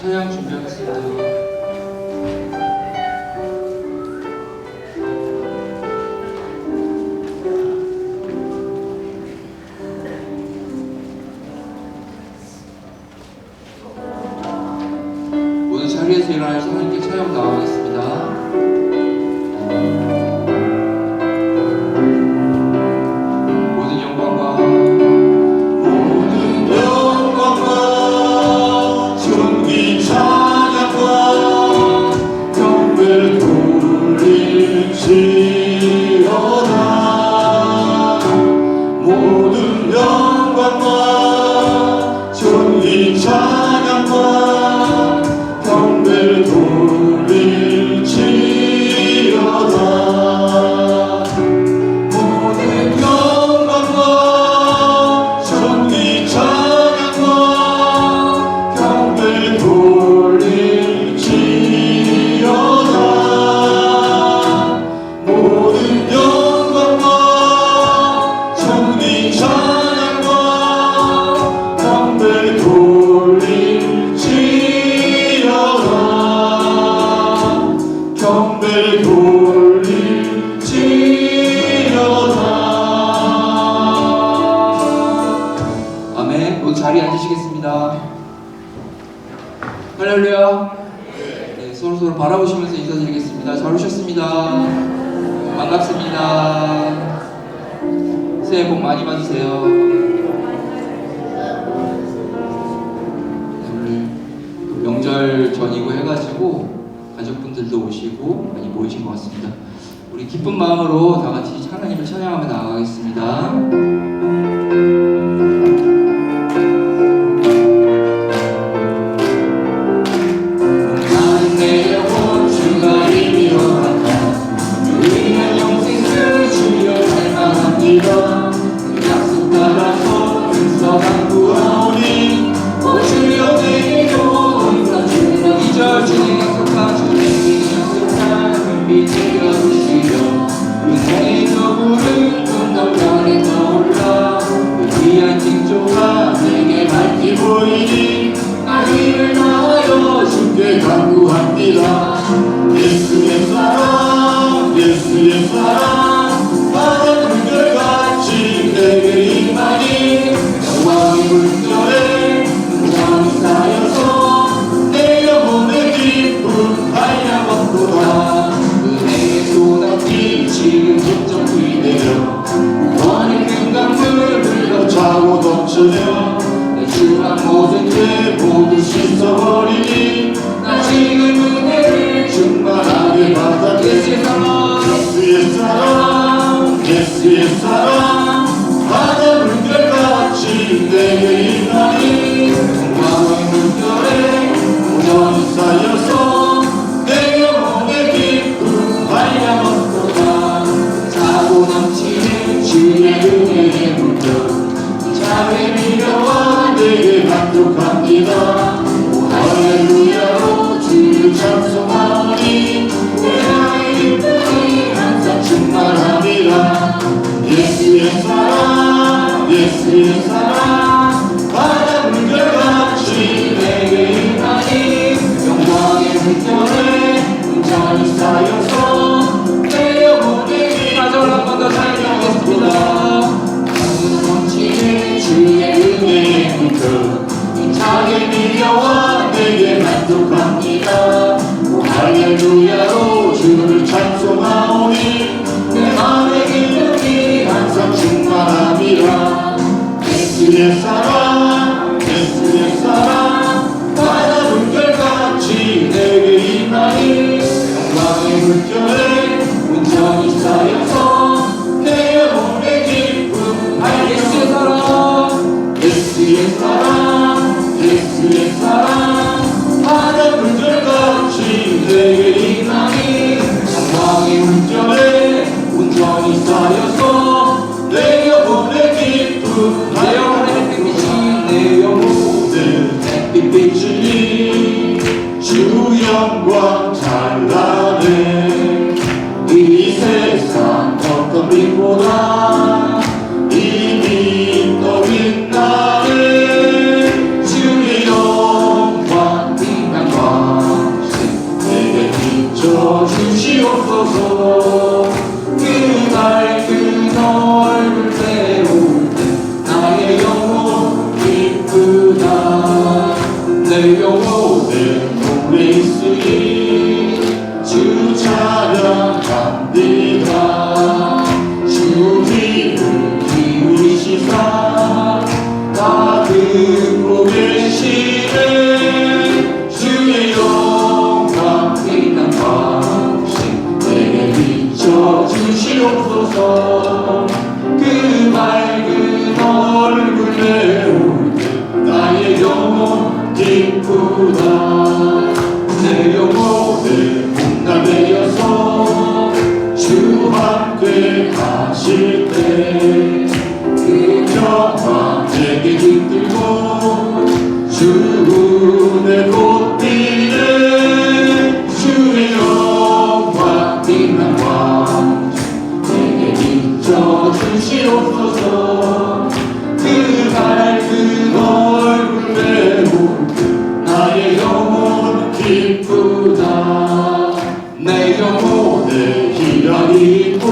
찬양 준비하겠습니다. 자리에서 일어나서 하나님께 찬양 나가겠습니다. 모든 영광과 존귀 찬양과 경배를 돌릴지어다. 모든 영광과 존귀 찬양과 경배를 돌릴지어다. 모든 영광과 존귀 찬양과 경배를 돌릴지어다. 모든 영광과 존귀 찬양과 경배를 돌릴지어다. 경배를 돌릴지어다. 아멘. 모두 자리에 앉으시겠습니다. 할렐루야. 네, 서로서로 바라보시면서 인사드리겠습니다. 잘 오셨습니다. 반갑습니다. 새해 복 많이 받으세요. 네, 오늘 명절 전이고 해가지고 가족분들도 오시고 많이 모이신 것 같습니다. 우리 기쁜 마음으로 다 같이 하나님을 찬양하며 나아가겠습니다. 약속 따라서 은서강구하오니 오 주여 내게도 은사 주여 주님 약속한 주님이 약속한 은빛 되어주시려 은혜의 저물은 눈동자에 떠올라 그 귀한 징조가 내게 밝히 보이니 나 힘을 다하여 주께 간구합니다. 예수의 사랑 예수의 사랑 내게 임하니 영광의 물결에 영광이 쌓여서 내 영혼의 기쁨 하야먹도다. 은혜의 소낙이 지금 점점 기대려 구원의 금강물 흘러차고 넘쳐내어 내 주한 모든 죄 모두 씻어버리니 나 지금 은혜를 충만하게 받아. 예수의 사랑 예수의 사랑 예수의 사랑 바다 물결같이 내게 임하니 영광의 물결에 온전히 쌓여서 내 영혼의 기쁨 하야먹도다. 차고 넘치는 주의 은혜의 물결 자의 미려와 내게 만족합니다. 할렐루야로 주를 찬송하오니 내 나의 기쁨이 항상 충만합니다. 예수의 사랑 예수의 사랑 바다 물결같이 내게 임하니 영광의 물결에 온전히 쌓여서 내 영혼의 가정을 한 번 더 찬양하겠습니다. 가슴 넘치는 주의 은혜의 물결 자의 미려와 내게 만족합니다. 할렐루야로 주를 찬송하오니 내 마음의 기쁨이 항상 충만합니다. 예수의 사랑 예수의 사랑 바다 물결같이 내게 임하니 영광의 물결에 온전히 쌓여서 내 영혼의 기쁨 예수의 사랑 예수의 사랑 예수의 사랑 바다 물결같이 내게 임하니 영광의 물결에 온전히 쌓여서 내 영혼의 기쁨 내 영혼의 햇빛이 내 영혼의 햇빛이 주 영광 찬란해. 이 세상 어떤 빛보다 이미 떠 빛나네. 주의 영광 빛나 비춰주시옵소서. 그 밝은 얼굴 배울 때 나의 영혼 기쁘다. 내 영혼에 노래 있으리 주 찬양합니다. 주 귀를 기울이시사 다 듣고 계시네. 주의 영광 빛난 방식 내게 비춰주시옵소서. 그 밝은 얼굴 배울 때 나의 영혼 기쁘다. 내 영혼에 공감되어서 주 함께 하실 때 그 평화 내게 깃들고 주의 꽃피네. 주의 영광 빛난 왕 내게 비춰주시옵소서. 그 밝은 얼굴 배울 때 나의 영혼 기쁘다. 내 영혼에 희락이 있고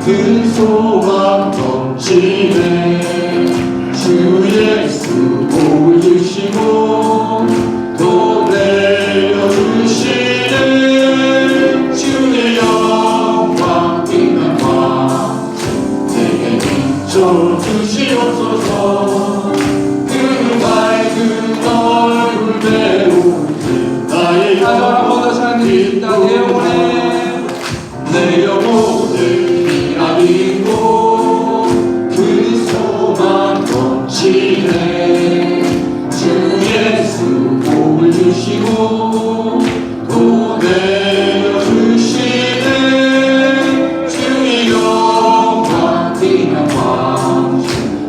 큰 소망 넘치네. 주 예수 복을 주시고 또 내려주시네. 주의 영광 빛난 왕 내게 비춰주시옵소서. 그 밝은 얼굴 배울 때 나의 영혼 기쁘다. 내 영혼에 희락이 있고 그 소망 넘치네. 주 예수 복을 주시고 또 내려주시네. 주의 영광 빛난 왕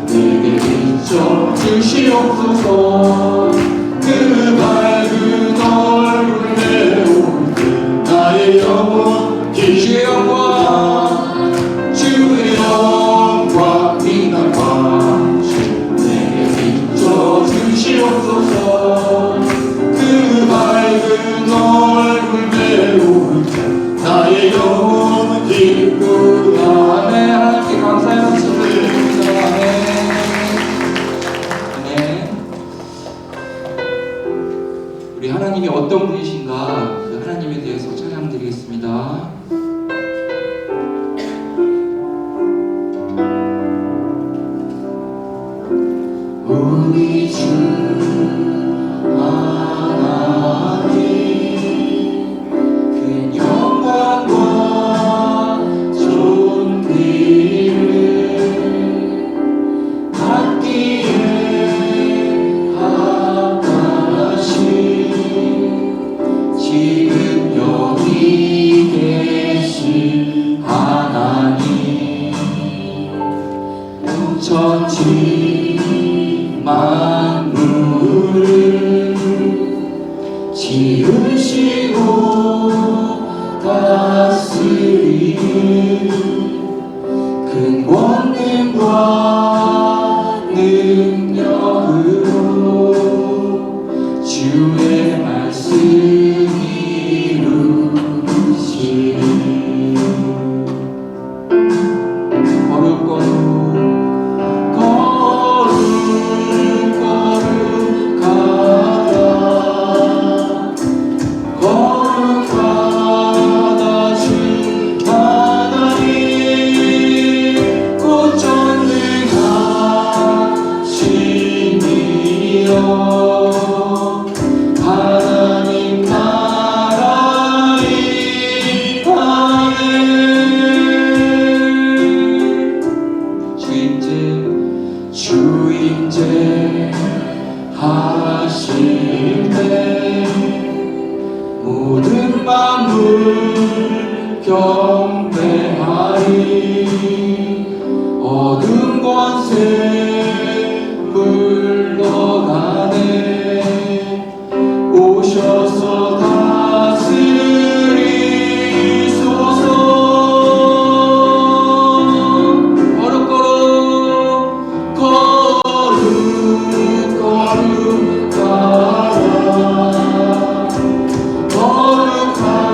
내게 비춰주시옵소서. 그 밝은 얼굴 배울 때 나의 영혼 주의 영광 주의 영광 빛난 방식 내게 비춰주시옵소서. 그 밝은 얼굴 배울 때 나의 영혼 기쁘다. 아멘. 하나님께 감사의 박수 드립니다. 아멘. 아멘. 우리 하나님이 어떤 분이신가 그 하나님에 대해서 찬양드리겠습니다. 우리 주 하나님 큰 영광과 존귀를 받기에 합당하신 지금 여기 계신 하나님 천지 만물을 지으시고 다스리는 큰 권능과 능력으로 주의 말씀이 이루시니 거룩거룩 하나님 나라의 아멘. 주인제 하실 때 모든 만물 경배하리. 어둠 권세 물러가네. 오셔서 다스리소서. 거룩거룩 거룩 거룩하다. 거룩하다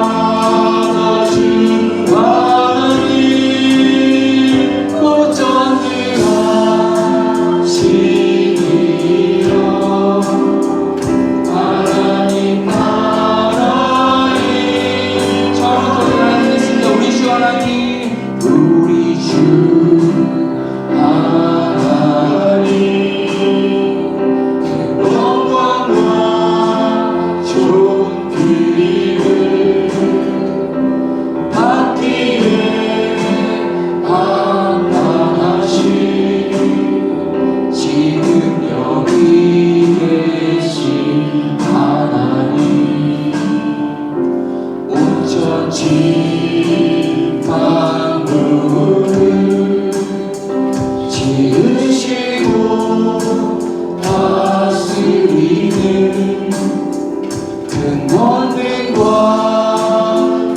만물을 지으시고 다스리는 근원능과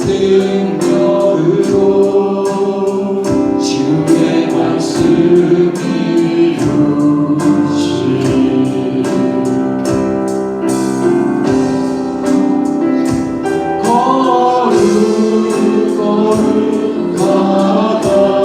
능력으로 주의 말씀을 이루시 거룩하다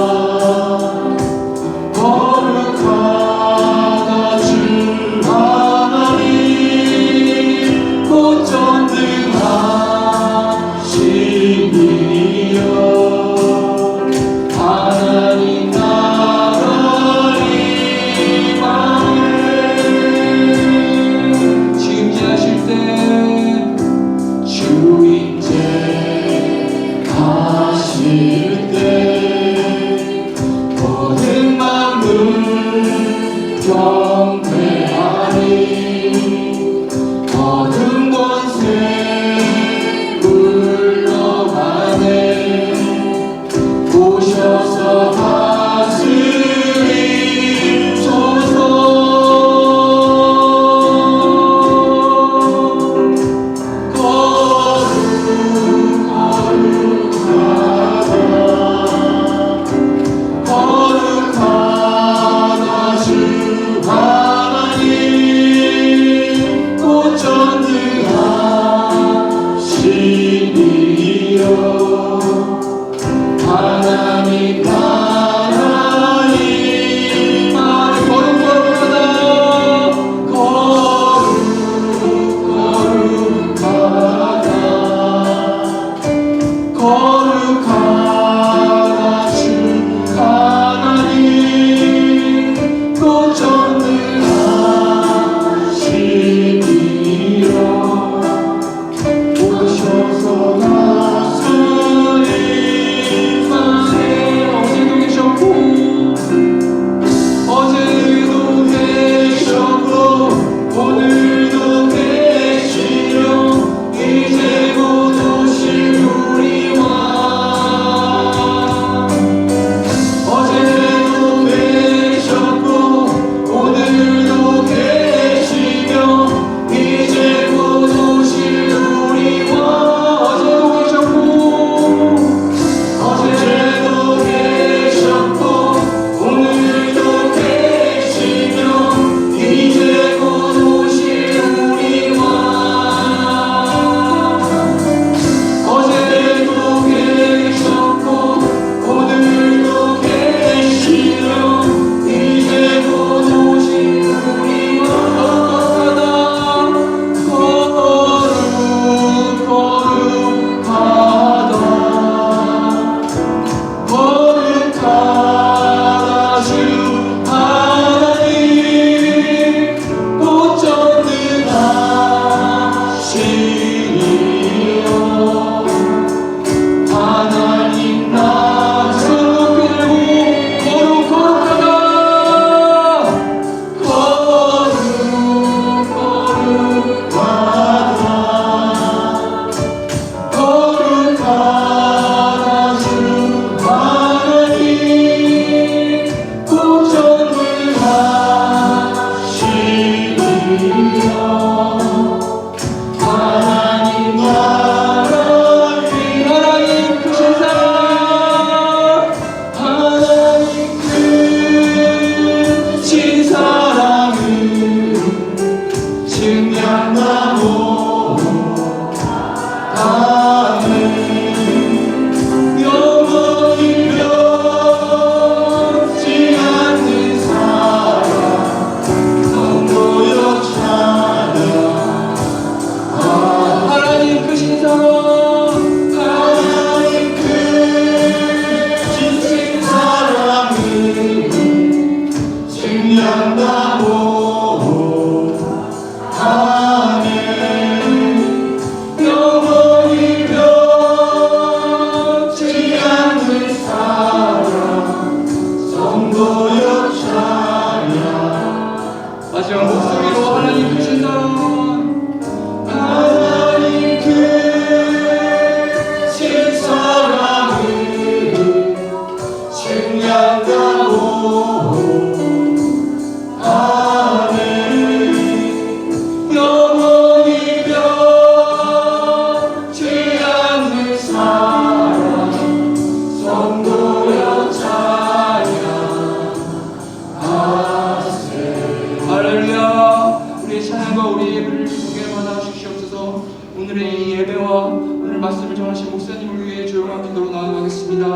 말씀을 전하신 목사님을 위해 조용한 기도로 나아가겠습니다.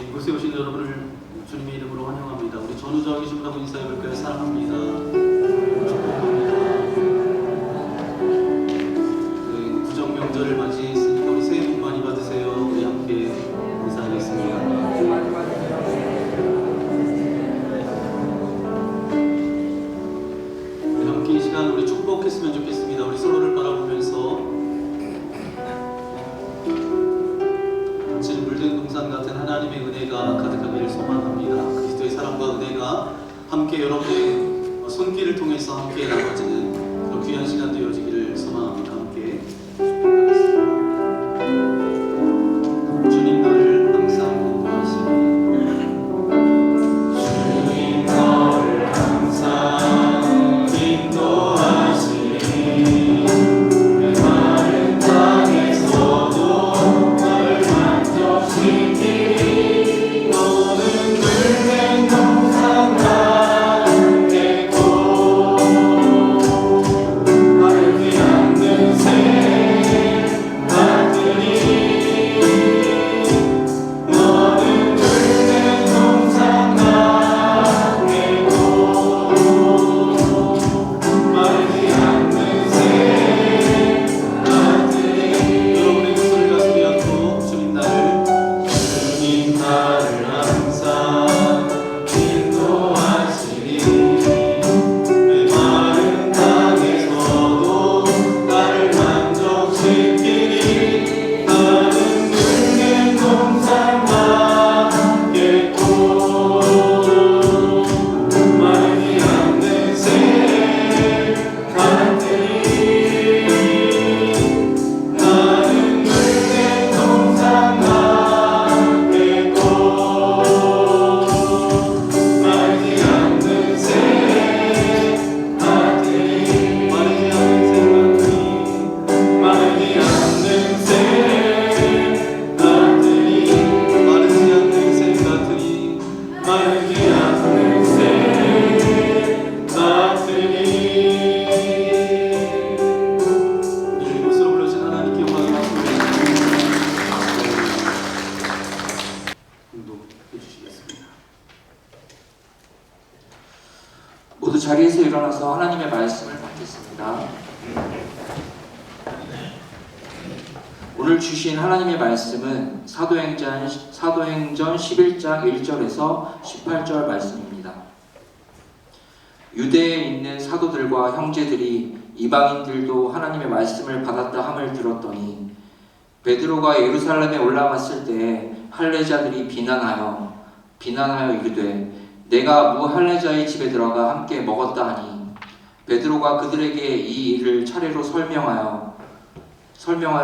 이곳에 오신 여러분을 주님의 이름으로 환영합니다. 우리 전우정이 주님하고 인사해 볼까요? 사랑합니다. 축복합니다. 네, 구정 명절을 맞이했으니까 우리 새해 복 많이 받으세요. 우리 함께 인사하겠습니다. 우리 함께 이 시간 우리 축복했으면 좋겠습니다. 우리 서로를 바라보면서 마치 물든 동산 같은 하나님의 은혜가 가득하기를 소망합니다. 그리스도의 사랑과 은혜가 함께 여러분의 손길을 통해서 함께 나눠지는 그런 귀한 시간 되어지기를 소망합니다. 함께 축복하겠습니다. 주님 나를 항상 인도하시니 주님 너를 항상 인도하시니 그 마른 땅에서도 너를 만족시키니 너는 늙은 동산 같겠고 마르지 않는 새 같으니 너는 늙은 동산 같겠고 마르지 않는 새 같으니 여러분의 그 소리 가슴에 안고 주님 나를 항상 인도하시니 내 마른 땅에서도 나를 만족시키니 나는 늙은 동산 같겠고 마르지 않는 새 같으니 나는 늙은 동산 같겠고 마르지 않는 새 같으니 마르지 않는 새 같으니 마르지 않는 새 같으니 마르지 않는 새 같으니 오늘 이곳으로 불러주신 하나님께 영광의 박수를 공독해 주시겠습니다. 모두 자리에서 일어나서 하나님의 말씀을 받겠습니다. 오늘 주신 하나님의 말씀은 사도행전 11장 1절에서 18절 말씀입니다. 유대에 있는 사도들과 형제들이 이방인들도 하나님의 말씀을 받았다 함을 들었더니 베드로가 예루살렘에 올라갔을 때 할례자들이 비난하여 이르되 내가 무할례자의 집에 들어가 함께 먹었다 하니 베드로가 그들에게 이 일을 차례로 설명하여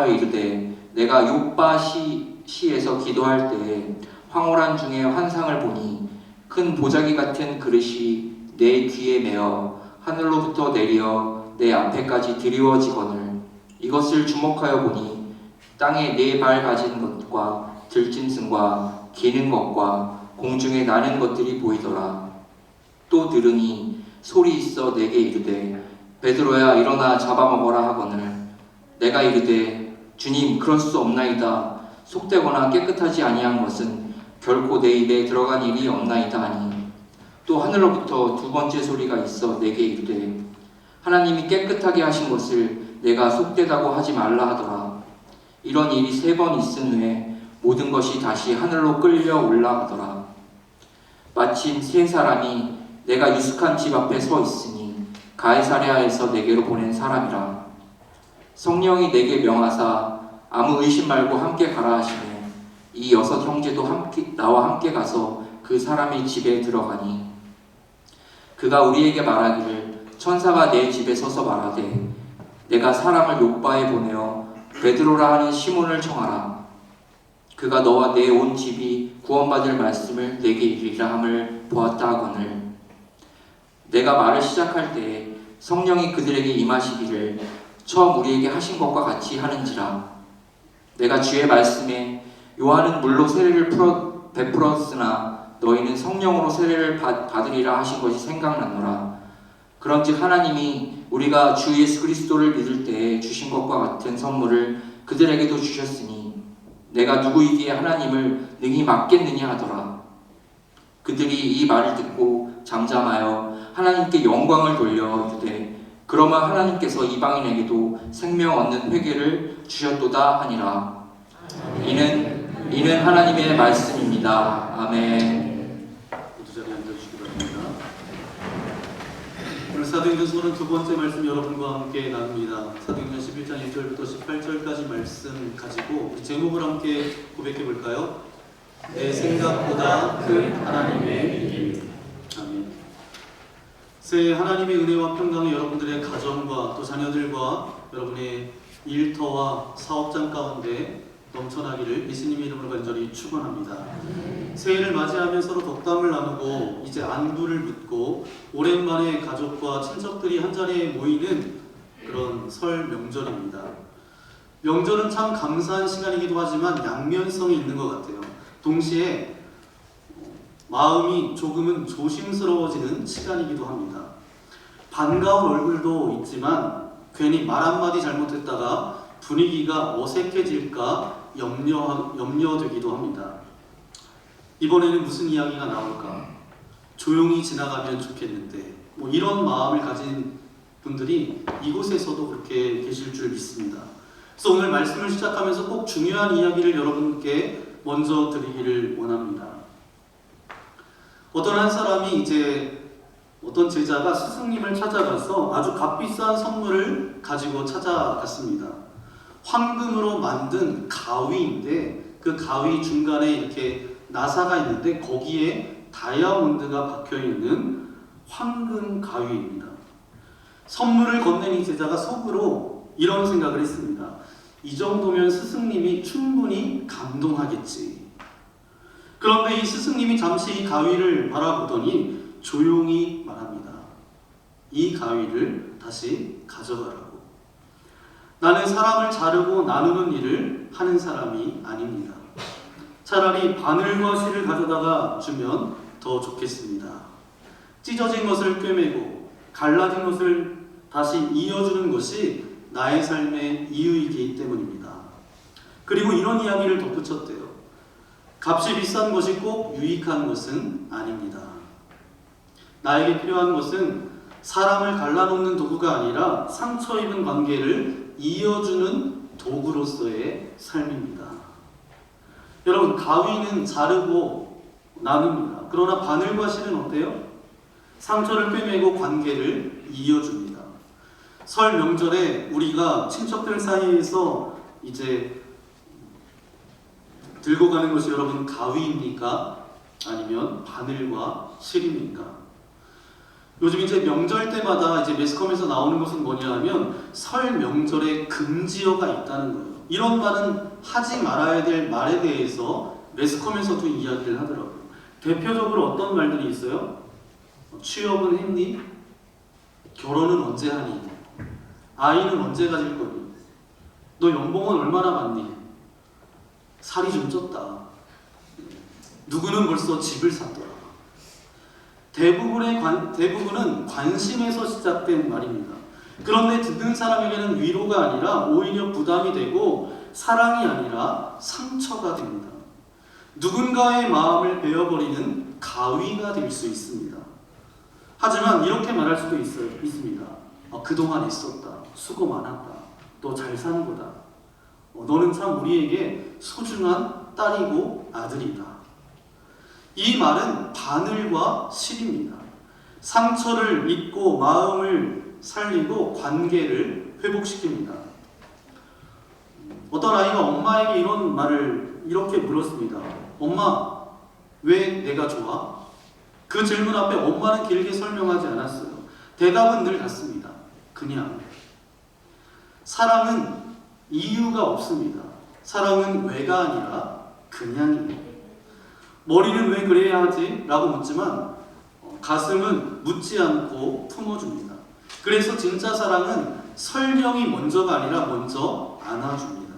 이르되 내가 요빠 시에서 기도할 때 황홀한 중에 환상을 보니 큰 보자기 같은 그릇이 내 귀에 매어 하늘로부터 내려 내 앞에까지 드리워지거늘 이것을 주목하여 보니 땅에 네 발 가진 것과 들짐승과 기는 것과 공중에 나는 것들이 보이더라. 또 들으니 소리 있어 내게 이르되 베드로야 일어나 잡아먹어라 하거늘 내가 이르되 주님 그럴 수 없나이다. 속되거나 깨끗하지 아니한 것은 결코 내 입에 들어간 일이 없나이다 하니 또 하늘로부터 두 번째 소리가 있어 내게 이르되 하나님이 깨끗하게 하신 것을 내가 속되다고 하지 말라 하더라. 이런 일이 3번 있은 후에 모든 것이 다시 하늘로 끌려 올라가더라. 마침 3사람이 내가 유숙한 집 앞에 서 있으니 가이사랴에서 내게로 보낸 사람이라. 성령이 내게 명하사 아무 의심 말고 함께 가라 하시며 이 6 형제도 나와 함께 가서 그 사람의 집에 들어가니 그가 우리에게 말하기를 천사가 내 집에 서서 말하되 내가 사람을 욥바에 보내어 베드로라 하는 시몬을 청하라. 그가 너와 내 온 집이 구원받을 말씀을 내게 이르리라 함을 보았다 하거늘 내가 말을 시작할 때에 성령이 그들에게 임하시기를 처음 우리에게 하신 것과 같이 하는지라. 내가 주의 말씀에 요한은 물로 세례를 베풀었으나 너희는 성령으로 세례를 받으리라 하신 것이 생각났노라. 그런즉 하나님이 우리가 주 예수 그리스도를 믿을 때에 주신 것과 같은 선물을 그들에게도 주셨으니 내가 누구이기에 하나님을 능히 막겠느냐 하더라. 그들이 이 말을 듣고 잠잠하여 하나님께 영광을 돌려 이르되 그러면 하나님께서 이방인에게도 생명 얻는 회개를 주셨도다 하니라. 이는 하나님의 말씀입니다. 아멘. 모두 자리에 앉아주시기 바랍니다. 오늘 사도행전서는 두 번째 말씀 여러분과 함께 나눕니다. 사도행전 11장 1절부터 18절까지 말씀 가지고 제목을 함께 고백해 볼까요? 내 생각보다 큰 하나님의 일임. 아멘. 새해 하나님의 은혜와 평강이 여러분들의 가정과 또 자녀들과 여러분의 일터와 사업장 가운데 넘쳐나기를 예수님의 이름으로 간절히 축원합니다. 새해를 맞이하며 서로 덕담을 나누고 이제 안부를 묻고 오랜만에 가족과 친척들이 한자리에 모이는 그런 설 명절입니다. 명절은 참 감사한 시간이기도 하지만 양면성이 있는 것 같아요. 동시에 마음이 조금은 조심스러워지는 시간이기도 합니다. 반가운 얼굴도 있지만 괜히 말 한마디 잘못했다가 분위기가 어색해질까 염려되기도 합니다. 이번에는 무슨 이야기가 나올까? 조용히 지나가면 좋겠는데 이런 마음을 가진 분들이 이곳에서도 그렇게 계실 줄 믿습니다. 그래서 오늘 말씀을 시작하면서 꼭 중요한 이야기를 여러분께 먼저 드리기를 원합니다. 어떤 제자가 스승님을 찾아가서 아주 값비싼 선물을 가지고 찾아갔습니다. 황금으로 만든 가위인데 그 가위 중간에 이렇게 나사가 있는데 거기에 다이아몬드가 박혀있는 황금 가위입니다. 선물을 건넨 이 제자가 속으로 이런 생각을 했습니다. 이 정도면 스승님이 충분히 감동하겠지. 그런데 이 스승님이 잠시 이 가위를 바라보더니 조용히 말합니다. 이 가위를 다시 가져가라고. 나는 사람을 자르고 나누는 일을 하는 사람이 아닙니다. 차라리 바늘과 실을 가져다가 주면 더 좋겠습니다. 찢어진 것을 꿰매고 갈라진 것을 다시 이어주는 것이 나의 삶의 이유이기 때문입니다. 그리고 이런 이야기를 덧붙였대요. 값이 비싼 것이 꼭 유익한 것은 아닙니다. 나에게 필요한 것은 사람을 갈라놓는 도구가 아니라 상처 입은 관계를 이어주는 도구로서의 삶입니다. 여러분, 가위는 자르고 나눕니다. 그러나 바늘과 실은 어때요? 상처를 꿰매고 관계를 이어줍니다. 설 명절에 우리가 친척들 사이에서 이제 들고 가는 것이 여러분 가위입니까? 아니면 바늘과 실입니까? 요즘 이제 명절 때마다 이제 매스컴에서 나오는 것은 뭐냐 하면 설 명절에 금지어가 있다는 거예요. 이런 말은 하지 말아야 될 말에 대해서 매스컴에서도 이야기를 하더라고요. 대표적으로 어떤 말들이 있어요? 취업은 했니? 결혼은 언제 하니? 아이는 언제 가질 거니? 너 연봉은 얼마나 받니? 살이 좀 쪘다. 누구는 벌써 집을 샀더라. 대부분은 관심에서 시작된 말입니다. 그런데 듣는 사람에게는 위로가 아니라 오히려 부담이 되고 사랑이 아니라 상처가 됩니다. 누군가의 마음을 베어버리는 가위가 될 수 있습니다. 하지만 이렇게 말할 수도 있습니다. 그동안 애썼다. 수고 많았다. 너 잘 사는 거다. 너는 참 우리에게 소중한 딸이고 아들이다. 이 말은 바늘과 실입니다. 상처를 잊고 마음을 살리고 관계를 회복시킵니다. 어떤 아이가 엄마에게 이런 말을 이렇게 물었습니다. 엄마, 왜 내가 좋아? 그 질문 앞에 엄마는 길게 설명하지 않았어요. 대답은 늘 같습니다. 그냥. 사랑은 이유가 없습니다. 사랑은 왜가 아니라 그냥이에요. 머리는 왜 그래야 하지? 라고 묻지만 가슴은 묻지 않고 품어줍니다. 그래서 진짜 사랑은 설명이 먼저가 아니라 먼저 안아줍니다.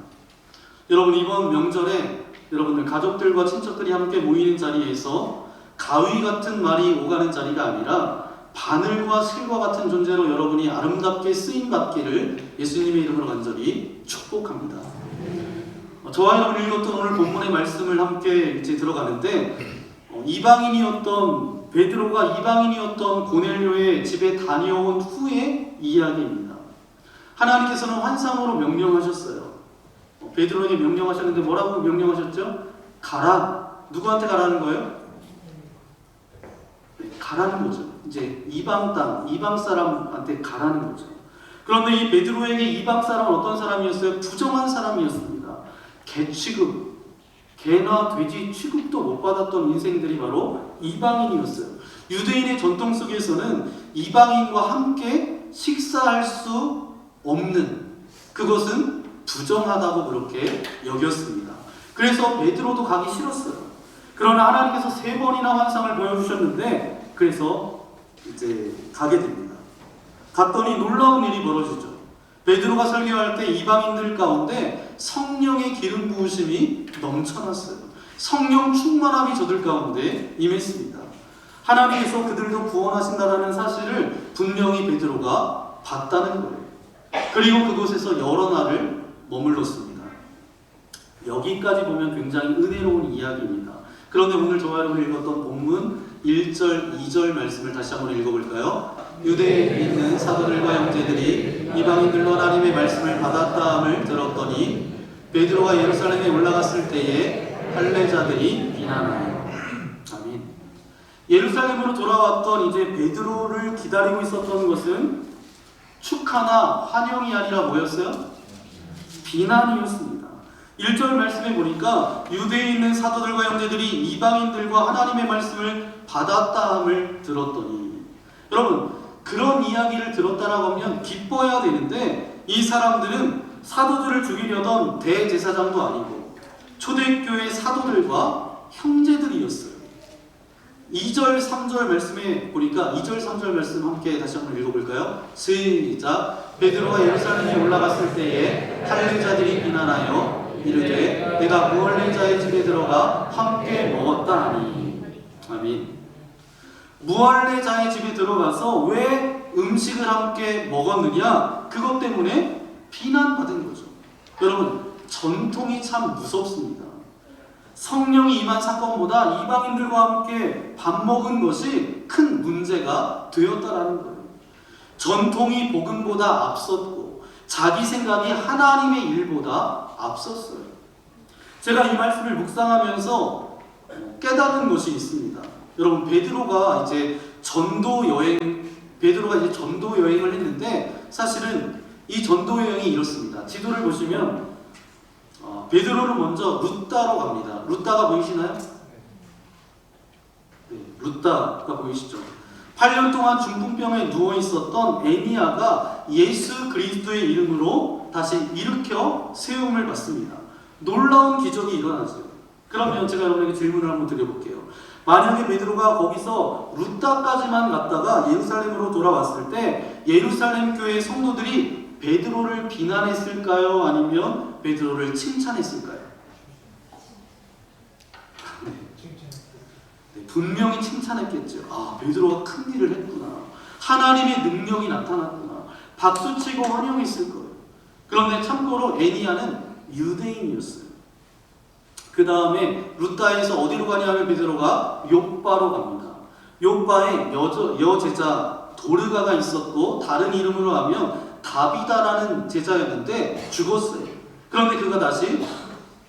여러분, 이번 명절에 여러분들 가족들과 친척들이 함께 모이는 자리에서 가위 같은 말이 오가는 자리가 아니라 바늘과 실과 같은 존재로 여러분이 아름답게 쓰임받기를 예수님의 이름으로 간절히 축복합니다. 저와 여러분이 읽었던 오늘 본문의 말씀을 함께 이제 들어가는데 베드로가 이방인이었던 고넬료의 집에 다녀온 후의 이야기입니다. 하나님께서는 환상으로 명령하셨어요. 베드로에게 명령하셨는데 뭐라고 명령하셨죠? 가라. 누구한테 가라는 거예요? 가라는 거죠. 이제 이방 땅, 이방 사람한테 가라는 거죠. 그런데 이 베드로에게 이방 사람은 어떤 사람이었어요? 부정한 사람이었습니다. 개 취급, 개나 돼지 취급도 못 받았던 인생들이 바로 이방인이었어요. 유대인의 전통 속에서는 이방인과 함께 식사할 수 없는, 그것은 부정하다고 그렇게 여겼습니다. 그래서 베드로도 가기 싫었어요. 그러나 하나님께서 3번이나 환상을 보여주셨는데 그래서 이제 가게 됩니다. 갔더니 놀라운 일이 벌어지죠. 베드로가 설교할 때 이방인들 가운데 성령의 기름 부으심이 넘쳐났어요. 성령 충만함이 저들 가운데 임했습니다. 하나님께서 그들도 구원하신다는 사실을 분명히 베드로가 봤다는 거예요. 그리고 그곳에서 여러 날을 머물렀습니다. 여기까지 보면 굉장히 은혜로운 이야기입니다. 그런데 오늘 저와 여러분이 읽었던 본문 1절, 2절 말씀을 다시 한번 읽어볼까요? 유대에 있는 사도들과 형제들이 이방인들로 하나님의 말씀을 받았다함을 들었더니 베드로가 예루살렘에 올라갔을 때에 할례자들이 비난하여. 아멘. 예루살렘으로 돌아왔던 이제 베드로를 기다리고 있었던 것은 축하나 환영이 아니라 뭐였어요? 비난이었습니다. 1절 말씀에 보니까 유대에 있는 사도들과 형제들이 이방인들과 하나님의 말씀을 받았다함을 들었더니, 여러분 그런 이야기를 들었다라고 하면 기뻐해야 되는데 이 사람들은 사도들을 죽이려던 대제사장도 아니고 초대교회 사도들과 형제들이었어요. 2절, 3절 말씀에 보니까 2절, 3절 말씀 함께 다시 한번 읽어볼까요? 시작. 베드로가 예루살렘에 올라갔을 때에 할례자들이 비난하여 이르되 내가 무할례자의 집에 들어가 함께 먹었다 하니. 아멘. 무할례자의 집에 들어가서 왜 음식을 함께 먹었느냐? 그것 때문에 비난받은 거죠. 여러분 전통이 참 무섭습니다. 성령이 임한 사건보다 이방인들과 함께 밥 먹은 것이 큰 문제가 되었다라는 거예요. 전통이 복음보다 앞섰고 자기 생각이 하나님의 일보다 앞섰어요. 제가 이 말씀을 묵상하면서 깨달은 것이 있습니다. 여러분 베드로가 이제 전도 여행을 했는데 사실은 이 전도 여행이 이렇습니다. 지도를 보시면 베드로는 먼저 루다로 갑니다. 루다가 보이시나요? 네, 루다가 보이시죠? 8년 동안 중풍병에 누워 있었던 애니아가 예수 그리스도의 이름으로 다시 일으켜 세움을 받습니다. 놀라운 기적이 일어나죠. 그러면 제가 여러분에게 질문을 한번 드려볼게요. 만약에 베드로가 거기서 루다까지만 갔다가 예루살렘으로 돌아왔을 때 예루살렘 교회 성도들이 베드로를 비난했을까요? 아니면 베드로를 칭찬했을까요? 네, 분명히 칭찬했겠죠. 아, 베드로가 큰 일을 했구나. 하나님의 능력이 나타났구나. 박수치고 환영했을 거예요. 그런데 참고로 애니아는 유대인이었어요. 그 다음에 루다에서 어디로 가냐면 베드로가 욥바로 갑니다. 욥바에 여제자 도르가가 있었고 다른 이름으로 하면 다비다라는 제자였는데 죽었어요. 그런데 그가 다시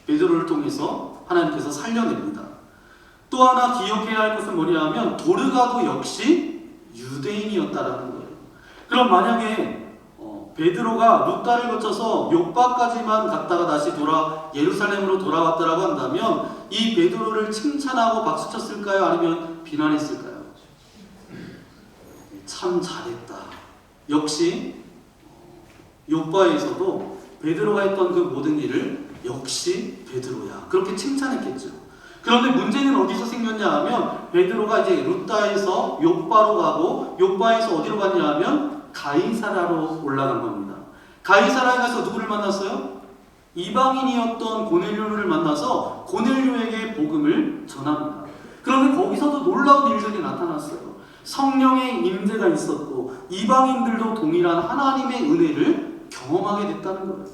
베드로를 통해서 하나님께서 살려냅니다. 또 하나 기억해야 할 것은 뭐냐 하면 도르가도 역시 유대인이었다라는 거예요. 그럼 만약에 베드로가 루다를 거쳐서 욥바까지만 갔다가 다시 예루살렘으로 돌아왔다라고 한다면 이 베드로를 칭찬하고 박수쳤을까요? 아니면 비난했을까요? 참 잘했다. 역시 욥바에서도 베드로가 했던 그 모든 일을 역시 베드로야. 그렇게 칭찬했겠죠. 그런데 문제는 어디서 생겼냐 하면 베드로가 이제 루다에서 욥바로 가고 욥바에서 어디로 갔냐 하면 가이사라로 올라간 겁니다. 가이사라에 가서 누구를 만났어요? 이방인이었던 고넬료를 만나서 고넬료에게 복음을 전합니다. 그런데 거기서도 놀라운 일들이 나타났어요. 성령의 임재가 있었고 이방인들도 동일한 하나님의 은혜를 경험하게 됐다는 거예요.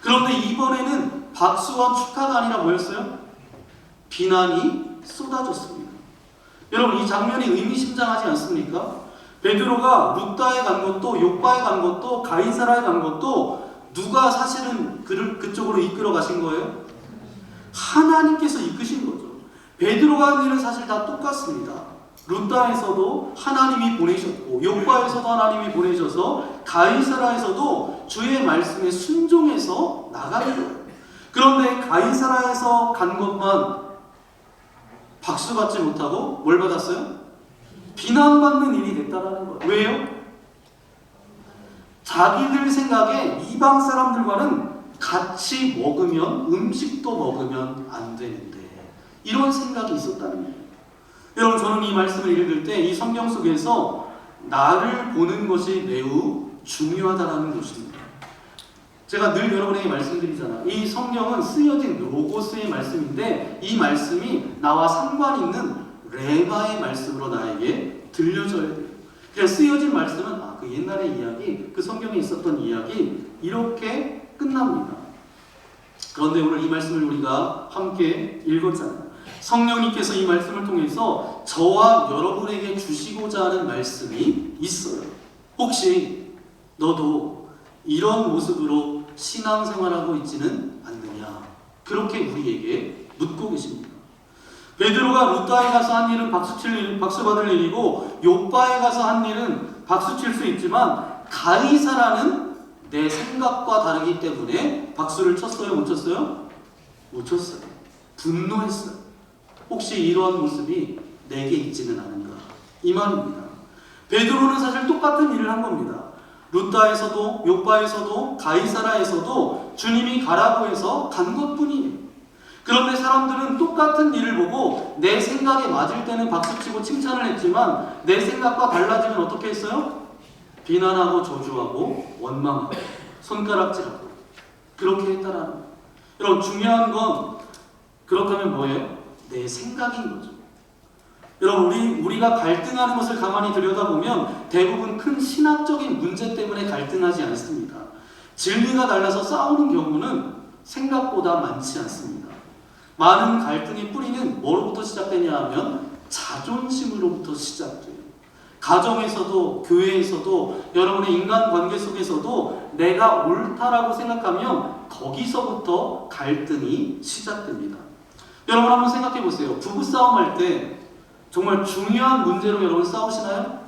그런데 이번에는 박수와 축하가 아니라 뭐였어요? 비난이 쏟아졌습니다. 여러분, 이 장면이 의미심장하지 않습니까? 베드로가 루다에 간 것도 욥바에 간 것도 가이사라에 간 것도 누가 사실은 그를 그쪽으로 이끌어 가신 거예요? 하나님께서 이끄신 거죠. 베드로가 한 일은 사실 다 똑같습니다. 루다에서도 하나님이 보내셨고 욥바에서도 하나님이 보내셔서 가이사라에서도 주의 말씀에 순종해서 나가는 거예요. 그런데 가이사라에서 간 것만 박수받지 못하고 뭘 받았어요? 비난받는 일이 됐다라는 거예요. 왜요? 자기들 생각에 이방 사람들과는 같이 먹으면 음식도 먹으면 안 되는데 이런 생각이 있었다는 거예요. 여러분, 저는 이 말씀을 읽을 때 이 성경 속에서 나를 보는 것이 매우 중요하다는 것입니다. 제가 늘 여러분에게 말씀드리잖아요. 이 성경은 쓰여진 로고스의 말씀인데 이 말씀이 나와 상관 있는 레마의 말씀으로 나에게 들려져야 돼요. 그냥 쓰여진 말씀은 그 옛날의 이야기, 그 성경에 있었던 이야기 이렇게 끝납니다. 그런데 오늘 이 말씀을 우리가 함께 읽었잖아요. 성령님께서 이 말씀을 통해서 저와 여러분에게 주시고자 하는 말씀이 있어요. 혹시 너도 이런 모습으로 신앙생활하고 있지는 않느냐? 그렇게 우리에게 묻고 계십니다. 베드로가 루다에 가서 한 일은 박수 받을 일이고 욥바에 가서 한 일은 박수 칠 수 있지만 가이사라는 내 생각과 다르기 때문에 박수를 쳤어요? 못 쳤어요? 못 쳤어요. 분노했어요. 혹시 이러한 모습이 내게 있지는 않은가? 이 말입니다. 베드로는 사실 똑같은 일을 한 겁니다. 루다에서도 욥바에서도 가이사라에서도 주님이 가라고 해서 간 것뿐이에요. 그런데 사람들은 똑같은 일을 보고 내 생각에 맞을 때는 박수치고 칭찬을 했지만 내 생각과 달라지면 어떻게 했어요? 비난하고 저주하고 원망하고 손가락질하고 그렇게 했다라는 거예요. 여러분, 중요한 건 그렇다면 뭐예요? 내 생각인 거죠. 여러분, 우리가 갈등하는 것을 가만히 들여다보면 대부분 큰 신학적인 문제 때문에 갈등하지 않습니다. 진리가 달라서 싸우는 경우는 생각보다 많지 않습니다. 많은 갈등의 뿌리는 뭐로부터 시작되냐 하면 자존심으로부터 시작돼요. 가정에서도 교회에서도 여러분의 인간관계 속에서도 내가 옳다라고 생각하면 거기서부터 갈등이 시작됩니다. 여러분, 한번 생각해 보세요. 부부싸움 할 때 정말 중요한 문제로 여러분 싸우시나요?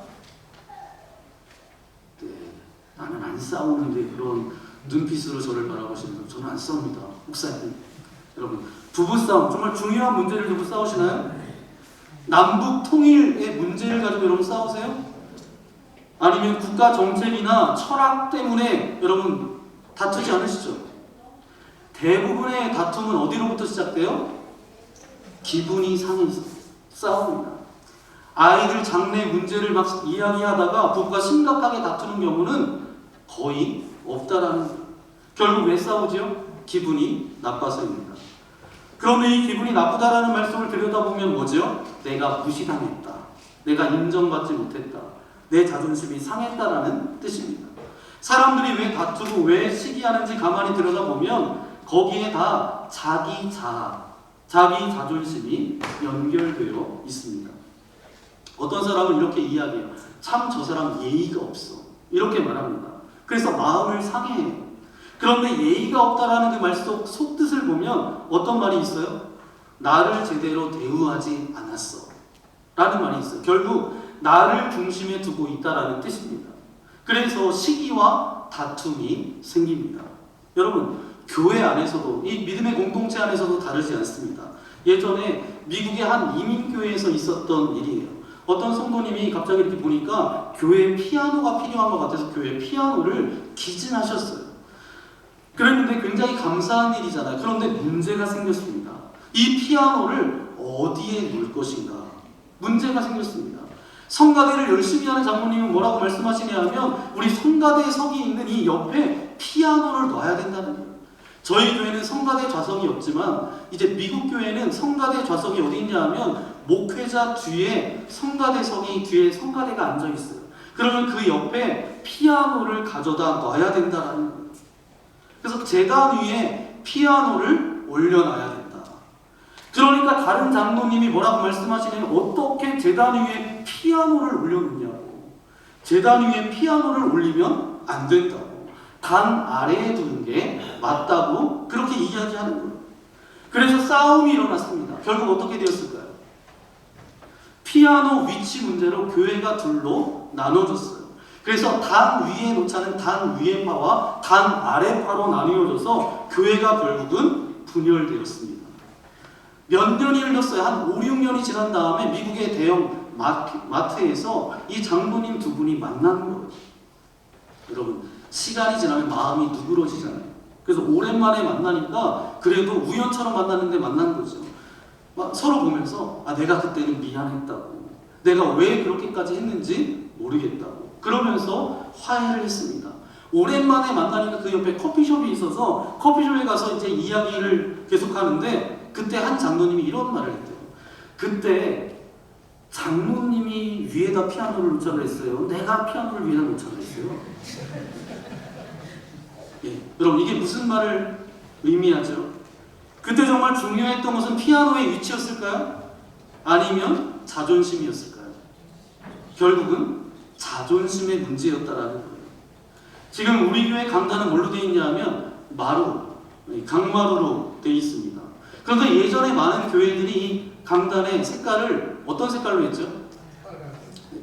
네, 나는 안 싸우는데 그런 눈빛으로 저를 바라보시면서 저는 안 싸웁니다. 목사님. 여러분, 부부싸움 정말 중요한 문제를 두고 싸우시나요? 남북 통일의 문제를 가지고 여러분 싸우세요? 아니면 국가 정책이나 철학 때문에 여러분 다투지 않으시죠? 대부분의 다툼은 어디로부터 시작돼요? 기분이 상해서 싸웁니다. 아이들 장래 문제를 막 이야기하다가 부부가 심각하게 다투는 경우는 거의 없다라는 거예요. 결국 왜 싸우죠? 기분이 나빠서입니다. 그런데 이 기분이 나쁘다라는 말씀을 들여다보면 뭐죠? 내가 무시당했다. 내가 인정받지 못했다. 내 자존심이 상했다라는 뜻입니다. 사람들이 왜 다투고 왜 시기하는지 가만히 들여다보면 거기에 다 자기 자아, 자기 자존심이 연결되어 있습니다. 어떤 사람은 이렇게 이야기해요. 참 저 사람 예의가 없어. 이렇게 말합니다. 그래서 마음을 상해해요. 그런데 예의가 없다라는 그 말 속뜻을 보면 어떤 말이 있어요? 나를 제대로 대우하지 않았어. 라는 말이 있어요. 결국 나를 중심에 두고 있다라는 뜻입니다. 그래서 시기와 다툼이 생깁니다. 여러분, 교회 안에서도 이 믿음의 공동체 안에서도 다르지 않습니다. 예전에 미국의 한 이민교회에서 있었던 일이에요. 어떤 성도님이 갑자기 이렇게 보니까 교회에 피아노가 필요한 것 같아서 교회에 피아노를 기증하셨어요. 그랬는데 굉장히 감사한 일이잖아요. 그런데 문제가 생겼습니다. 이 피아노를 어디에 놓을 것인가? 문제가 생겼습니다. 성가대를 열심히 하는 장모님은 뭐라고 말씀하시냐 하면 우리 성가대석이 있는 이 옆에 피아노를 놔야 된다는 거예요. 저희 교회는 성가대 좌석이 없지만 이제 미국 교회는 성가대 좌석이 어디 있냐 하면 목회자 뒤에 성가대석이 뒤에 성가대가 앉아 있어요. 그러면 그 옆에 피아노를 가져다 놔야 된다라는 거예요. 그래서 제단 위에 피아노를 올려놔야 된다. 그러니까 다른 장로님이 뭐라고 말씀하시냐면 어떻게 제단 위에 피아노를 올려놓냐고. 제단 위에 피아노를 올리면 안 된다고. 단 아래에 두는 게 맞다고 그렇게 이야기하는 거예요. 그래서 싸움이 일어났습니다. 결국 어떻게 되었을까요? 피아노 위치 문제로 교회가 둘로 나눠졌어요. 그래서 단 위에 놓자는 단 위에 파와 단 아래 파로 나뉘어져서 교회가 결국은 분열되었습니다. 몇 년이 흘렀어요. 한 5, 6년이 지난 다음에 미국의 대형 마트에서 이 장로님 두 분이 만나는 거예요. 여러분, 시간이 지나면 마음이 누그러지잖아요. 그래서 오랜만에 만나니까 그래도 우연처럼 만났는데 만난 거죠. 막 서로 보면서 내가 그때는 미안했다고, 내가 왜 그렇게까지 했는지 모르겠다고 그러면서 화해를 했습니다. 오랜만에 만나니까 그 옆에 커피숍이 있어서 커피숍에 가서 이제 이야기를 계속하는데 그때 한 장로님이 이런 말을 했대요. 그때 장로님이 위에다 피아노를 놓자고 했어요. 내가 피아노를 위에다 놓자고 했어요. 예, 여러분 이게 무슨 말을 의미하죠? 그때 정말 중요했던 것은 피아노의 위치였을까요? 아니면 자존심이었을까요? 결국은 자존심의 문제였다라는 거예요. 지금 우리 교회 강단은 뭘로 되어 있냐면 마루, 강마루로 되어 있습니다. 그런데 예전에 많은 교회들이 이 강단의 색깔을 어떤 색깔로 했죠?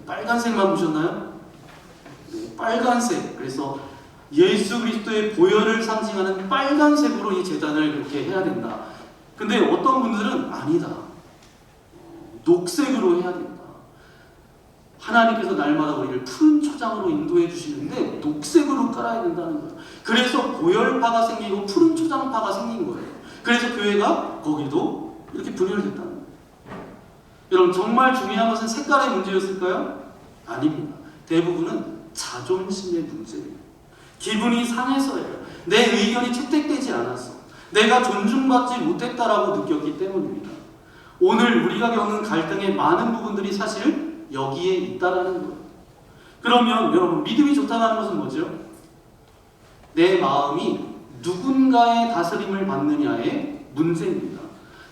빨간색만 보셨나요? 네, 빨간색. 그래서 예수 그리스도의 보혈을 상징하는 빨간색으로 이 제단을 그렇게 해야 된다. 근데 어떤 분들은 아니다. 녹색으로 해야 된다. 하나님께서 날마다 우리를 푸른 초장으로 인도해 주시는데 녹색으로 깔아야 된다는 거예요. 그래서 보혈파가 생기고 푸른 초장파가 생긴 거예요. 그래서 교회가 거기도 이렇게 분열됐다는 거예요. 여러분 정말 중요한 것은 색깔의 문제였을까요? 아닙니다. 대부분은 자존심의 문제예요. 기분이 상해서예요. 내 의견이 채택되지 않아서, 내가 존중받지 못했다라고 느꼈기 때문입니다. 오늘 우리가 겪는 갈등의 많은 부분들이 사실 여기에 있다라는 거예요. 그러면 여러분 믿음이 좋다는 것은 뭐죠? 내 마음이 누군가의 다스림을 받느냐의 문제입니다.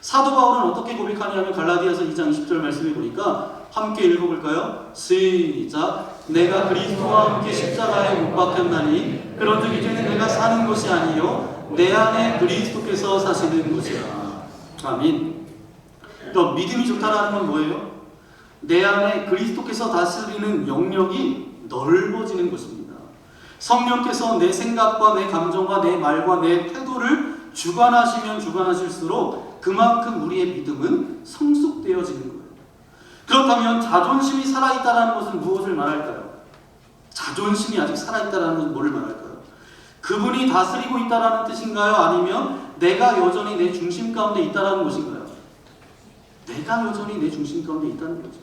사도 바울은 어떻게 고백하냐면 갈라디아서 2장 20절 말씀해 보니까 함께 읽어볼까요? 시작. 내가 그리스도와 함께 십자가에 못 박혔나니 그런즉 이제는 내가 사는 것이 아니요 내 안에 그리스도께서 사시는 것이라. 아멘. 그럼 믿음이 좋다라는 건 뭐예요? 내 안에 그리스도께서 다스리는 영역이 넓어지는 것입니다. 성령께서 내 생각과 내 감정과 내 말과 내 태도를 주관하시면 주관하실수록 그만큼 우리의 믿음은 성숙되어지는 거예요. 그렇다면 자존심이 살아있다는 것은 무엇을 말할까요? 자존심이 아직 살아있다는 것은 뭐를 말할까요? 그분이 다스리고 있다는 뜻인가요? 아니면 내가 여전히 내 중심 가운데 있다는 것인가요? 내가 여전히 내 중심 가운데 있다는 거죠.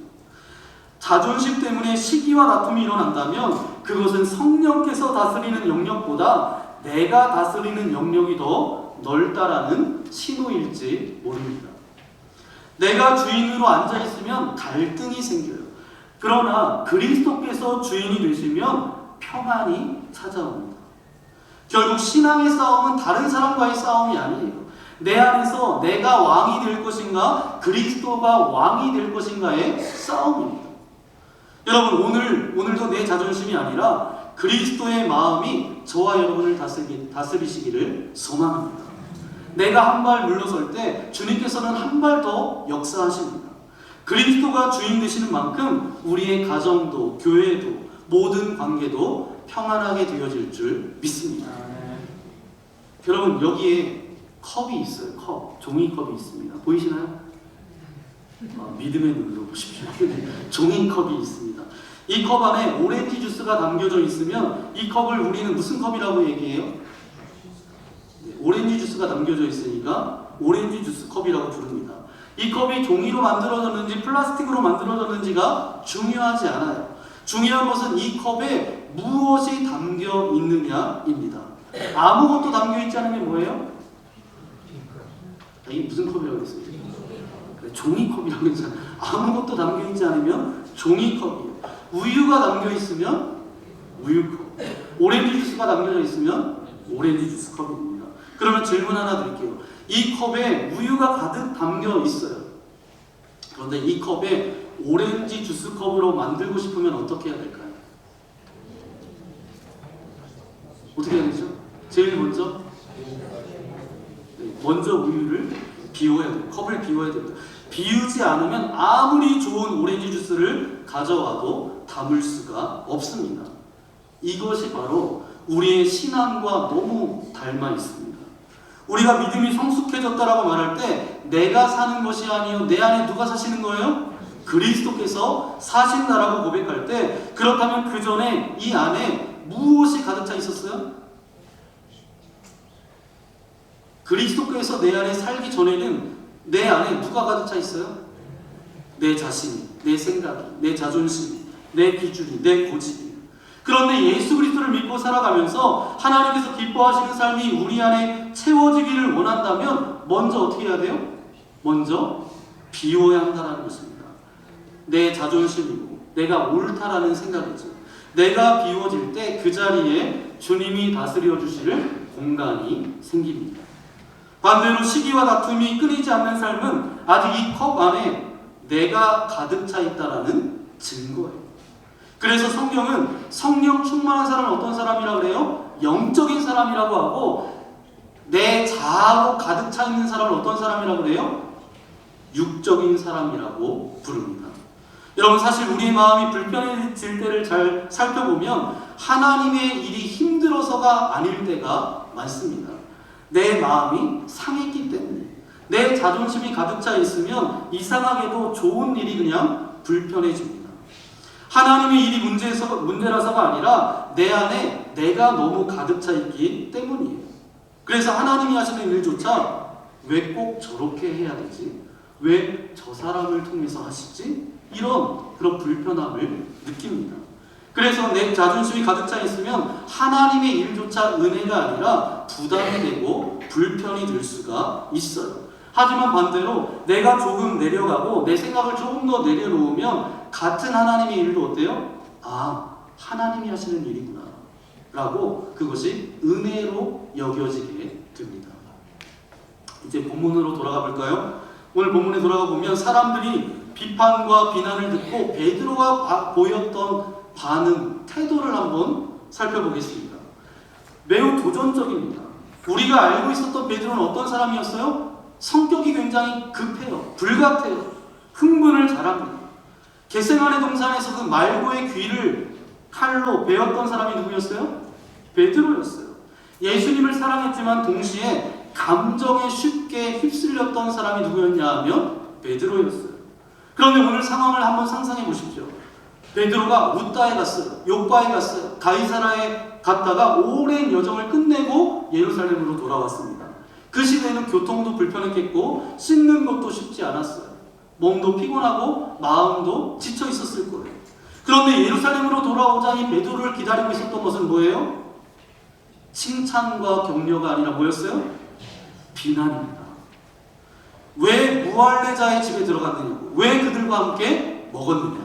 자존심 때문에 시기와 다툼이 일어난다면 그것은 성령께서 다스리는 영역보다 내가 다스리는 영역이 더 넓다라는 신호일지 모릅니다. 내가 주인으로 앉아있으면 갈등이 생겨요. 그러나 그리스도께서 주인이 되시면 평안이 찾아옵니다. 결국 신앙의 싸움은 다른 사람과의 싸움이 아니에요. 내 안에서 내가 왕이 될 것인가 그리스도가 왕이 될 것인가의 싸움입니다. 여러분 오늘도 내 자존심이 아니라 그리스도의 마음이 저와 여러분을 다스리시기를 소망합니다. 내가 한 발 물러설 때 주님께서는 한 발 더 역사하십니다. 그리스도가 주인 되시는 만큼 우리의 가정도 교회도 모든 관계도 평안하게 되어질 줄 믿습니다. 여러분 여기에 컵이 있어요. 컵, 종이컵이 있습니다. 보이시나요? 믿음의 눈으로 보십시오. 종이컵이 있습니다. 이 컵 안에 오렌지 주스가 담겨져 있으면 이 컵을 우리는 무슨 컵이라고 얘기해요? 오렌지 주스가 담겨져 있으니까 오렌지 주스 컵이라고 부릅니다. 이 컵이 종이로 만들어졌는지 플라스틱으로 만들어졌는지가 중요하지 않아요. 중요한 것은 이 컵에 무엇이 담겨 있느냐입니다. 아무것도 담겨 있지 않으면 뭐예요? 이게 무슨 컵이라고 그랬어요? 종이컵이라고 그러잖아요. 아무것도 담겨있지 않으면 종이컵이에요. 우유가 담겨있으면 우유컵, 오렌지 주스가 담겨져 있으면 오렌지 주스 컵입니다. 그러면 질문 하나 드릴게요. 이 컵에 우유가 가득 담겨 있어요. 그런데 이 컵에 오렌지 주스 컵으로 만들고 싶으면 어떻게 해야 될까요? 어떻게 해야 되죠? 제일 먼저 우유를 비워야 돼요. 컵을 비워야 됩니다. 비우지 않으면 아무리 좋은 오렌지 주스를 가져와도 담을 수가 없습니다. 이것이 바로 우리의 신앙과 너무 닮아 있습니다. 우리가 믿음이 성숙해졌다라고 말할 때 내가 사는 것이 아니요 내 안에 누가 사시는 거예요? 그리스도께서 사신다라고 고백할 때, 그렇다면 그 전에 이 안에 무엇이 가득 차 있었어요? 그리스도께서 내 안에 살기 전에는 내 안에 누가 가득 차 있어요? 내 자신이, 내 생각이, 내 자존심이, 내 기준이, 내 고집이. 그런데 예수 그리스도를 믿고 살아가면서 하나님께서 기뻐하시는 삶이 우리 안에 채워지기를 원한다면 먼저 어떻게 해야 돼요? 먼저 비워야 한다는 것입니다. 내 자존심이고 내가 옳다라는 생각이죠. 내가 비워질 때 그 자리에 주님이 다스려 주실 공간이 생깁니다. 반대로 시기와 다툼이 끊이지 않는 삶은 아직 이 컵 안에 내가 가득 차 있다라는 증거예요. 그래서 성경은 성령 충만한 사람은 어떤 사람이라고 그래요? 영적인 사람이라고 하고, 내 자아로 가득 차 있는 사람을 어떤 사람이라고 그래요? 육적인 사람이라고 부릅니다. 여러분, 사실 우리의 마음이 불편해질 때를 잘 살펴보면 하나님의 일이 힘들어서가 아닐 때가 많습니다. 내 마음이 상했기 때문에, 내 자존심이 가득 차 있으면 이상하게도 좋은 일이 그냥 불편해집니다. 하나님의 일이 문제라서가 아니라 내 안에 내가 너무 가득 차 있기 때문이에요. 그래서 하나님이 하시는 일조차 왜 꼭 저렇게 해야 되지? 왜 저 사람을 통해서 하시지? 이런 그런 불편함을 느낍니다. 그래서 내 자존심이 가득 차 있으면 하나님의 일조차 은혜가 아니라 부담이 되고 불편이 될 수가 있어요. 하지만 반대로 내가 조금 내려가고 내 생각을 조금 더 내려놓으면 같은 하나님의 일도 어때요? 아, 하나님이 하시는 일이구나 라고 그것이 은혜로 여겨지게 됩니다. 이제 본문으로 돌아가 볼까요? 오늘 본문에 돌아가 보면 사람들이 비판과 비난을 듣고 베드로가 보였던 반응, 태도를 한번 살펴보겠습니다. 매우 도전적입니다. 우리가 알고 있었던 베드로는 어떤 사람이었어요? 성격이 굉장히 급해요. 불같아요. 흥분을 잘합니다. 겟세마네 동산에서 그 말고의 귀를 칼로 베었던 사람이 누구였어요? 베드로였어요. 예수님을 사랑했지만 동시에 감정에 쉽게 휩쓸렸던 사람이 누구였냐 하면 베드로였어요. 그런데 오늘 상황을 한번 상상해 보십시오. 베드로가 웃다에 갔어요. 요바에 갔어요. 가이사라에 갔다가 오랜 여정을 끝내고 예루살렘으로 돌아왔습니다. 그 시대에는 교통도 불편했겠고 씻는 것도 쉽지 않았어요. 몸도 피곤하고 마음도 지쳐 있었을 거예요. 그런데 예루살렘으로 돌아오자 이 베드로를 기다리고 있었던 것은 뭐예요? 칭찬과 격려가 아니라 뭐였어요? 비난입니다. 왜 무할례자의 집에 들어갔느냐고, 왜 그들과 함께 먹었느냐,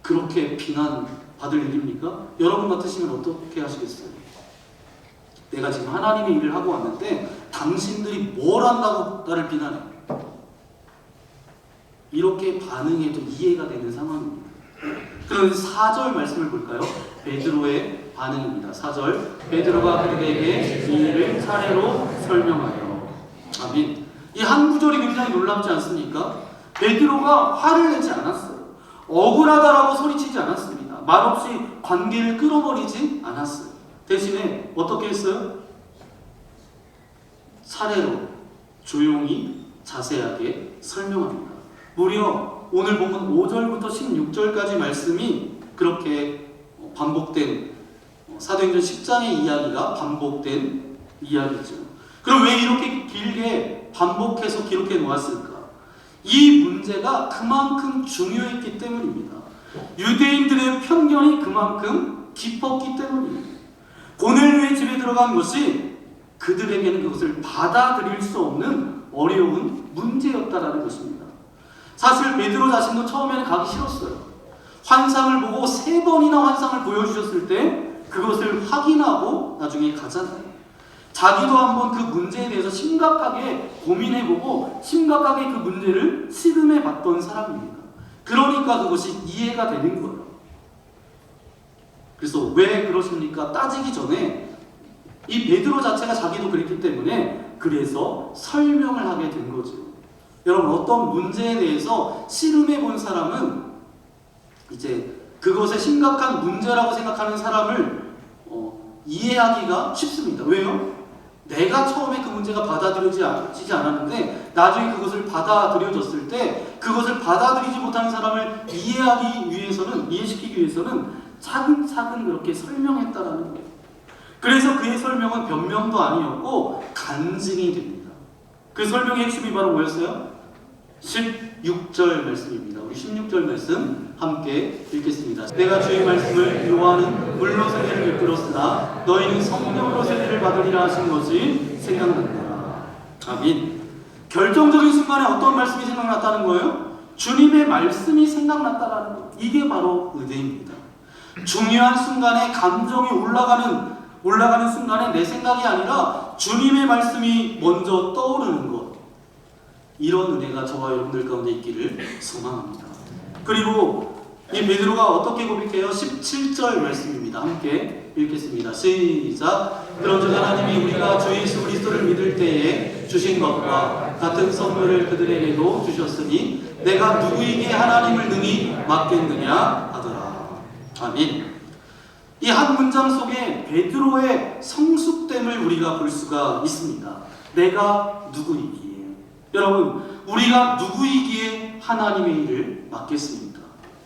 그렇게 비난받을 일입니까? 여러분 같으시면 어떻게 하시겠어요? 내가 지금 하나님의 일을 하고 왔는데 당신들이 뭘 한다고 나를 비난해? 이렇게 반응해도 이해가 되는 상황입니다. 그런데 4절 말씀을 볼까요? 베드로의 반응입니다. 4절, 베드로가 그들에게 이 일을 차례로 설명하여. 아멘. 이 한 구절이 굉장히 놀랍지 않습니까? 베드로가 화를 내지 않았어요. 억울하다라고 소리치지 않았습니다. 말없이 관계를 끌어버리지 않았어요. 대신에 어떻게 했어요? 차례로 조용히 자세하게 설명합니다. 무려 오늘 보면 5절부터 16절까지 말씀이 그렇게 반복된, 사도행전 10장의 이야기가 반복된 이야기죠. 그럼 왜 이렇게 길게 반복해서 기록해 놓았을까? 이 문제가 그만큼 중요했기 때문입니다. 유대인들의 편견이 그만큼 깊었기 때문입니다. 고넬료의 집에 들어간 것이 그들에게는 그것을 받아들일 수 없는 어려운 문제였다라는 것입니다. 사실 베드로 자신도 처음에는 가기 싫었어요. 환상을 보고 3번이나 환상을 보여주셨을 때 그것을 확인하고 나중에 가잖아요. 자기도 한번 그 문제에 대해서 심각하게 고민해보고 심각하게 그 문제를 실험해봤던 사람입니다. 그러니까 그것이 이해가 되는 거예요. 그래서 왜 그러십니까? 따지기 전에 이 베드로 자체가 자기도 그랬기 때문에 그래서 설명을 하게 된 거죠. 여러분, 어떤 문제에 대해서 실험해 본 사람은 이제 그것의 심각한 문제라고 생각하는 사람을 이해하기가 쉽습니다. 왜요? 내가 처음에 그 문제가 받아들여지지 않았는데 나중에 그것을 받아들여졌을 때 그것을 받아들이지 못하는 사람을 이해시키기 위해서는 차근차근 그렇게 설명했다라는 거예요. 그래서 그의 설명은 변명도 아니었고 간증이 됩니다. 그 설명의 핵심이 바로 뭐였어요? 16절 말씀입니다. 우리 16절 말씀 함께 읽겠습니다. 내가 주의 말씀을 요한은 물로 세례를 베풀었으나 너희는 성령으로 세례를 받으리라 하신 것이 생각난다. 아멘. 결정적인 순간에 어떤 말씀이 생각났다는 거예요? 주님의 말씀이 생각났다라는 거. 이게 바로 은혜입니다. 중요한 순간에 감정이 올라가는 순간에 내 생각이 아니라 주님의 말씀이 먼저 떠오르는 것. 이런 은혜가 저와 여러분들 가운데 있기를 소망합니다. 그리고 이 베드로가 어떻게 고백해요? 17절 말씀입니다. 함께 읽겠습니다. 시작. 그런즉 하나님이 우리가 주 예수 그리스도를 믿을 때에 주신 것과 같은 선물을 그들에게도 주셨으니 내가 누구에게 하나님을 능히 맡겠느냐 하더라. 아멘. 이 한 문장 속에 베드로의 성숙됨을 우리가 볼 수가 있습니다. 내가 누구이기에. 여러분, 우리가 누구이기에 하나님의 일을 맡겠습니까?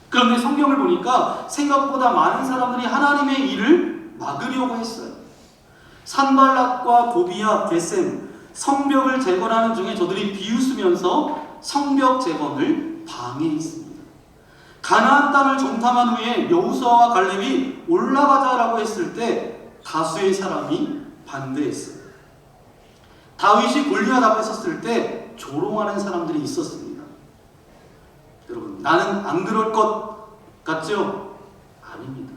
그런데 성경을 보니까 생각보다 많은 사람들이 하나님의 일을 막으려고 했어요. 산발랏과 도비야, 게셈, 성벽을 재건하는 중에 저들이 비웃으면서 성벽 재건을 방해했습니다. 가나안 땅을 정탐한 후에 여호수아와 갈렙이 올라가자라고 했을 때 다수의 사람이 반대했어요. 다윗이 골리앗 앞에 섰을 때 조롱하는 사람들이 있었습니다. 여러분, 나는 안 그럴 것 같죠? 아닙니다.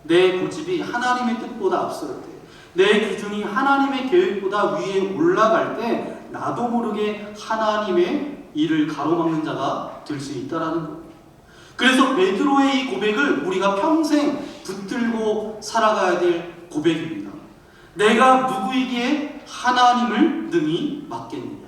내 고집이 하나님의 뜻보다 앞설 때, 내 기준이 하나님의 계획보다 위에 올라갈 때 나도 모르게 하나님의 일을 가로막는 자가 될 수 있다라는 거예요. 그래서 베드로의 이 고백을 우리가 평생 붙들고 살아가야 될 고백입니다. 내가 누구이기에 하나님을 능히 맡겠느냐.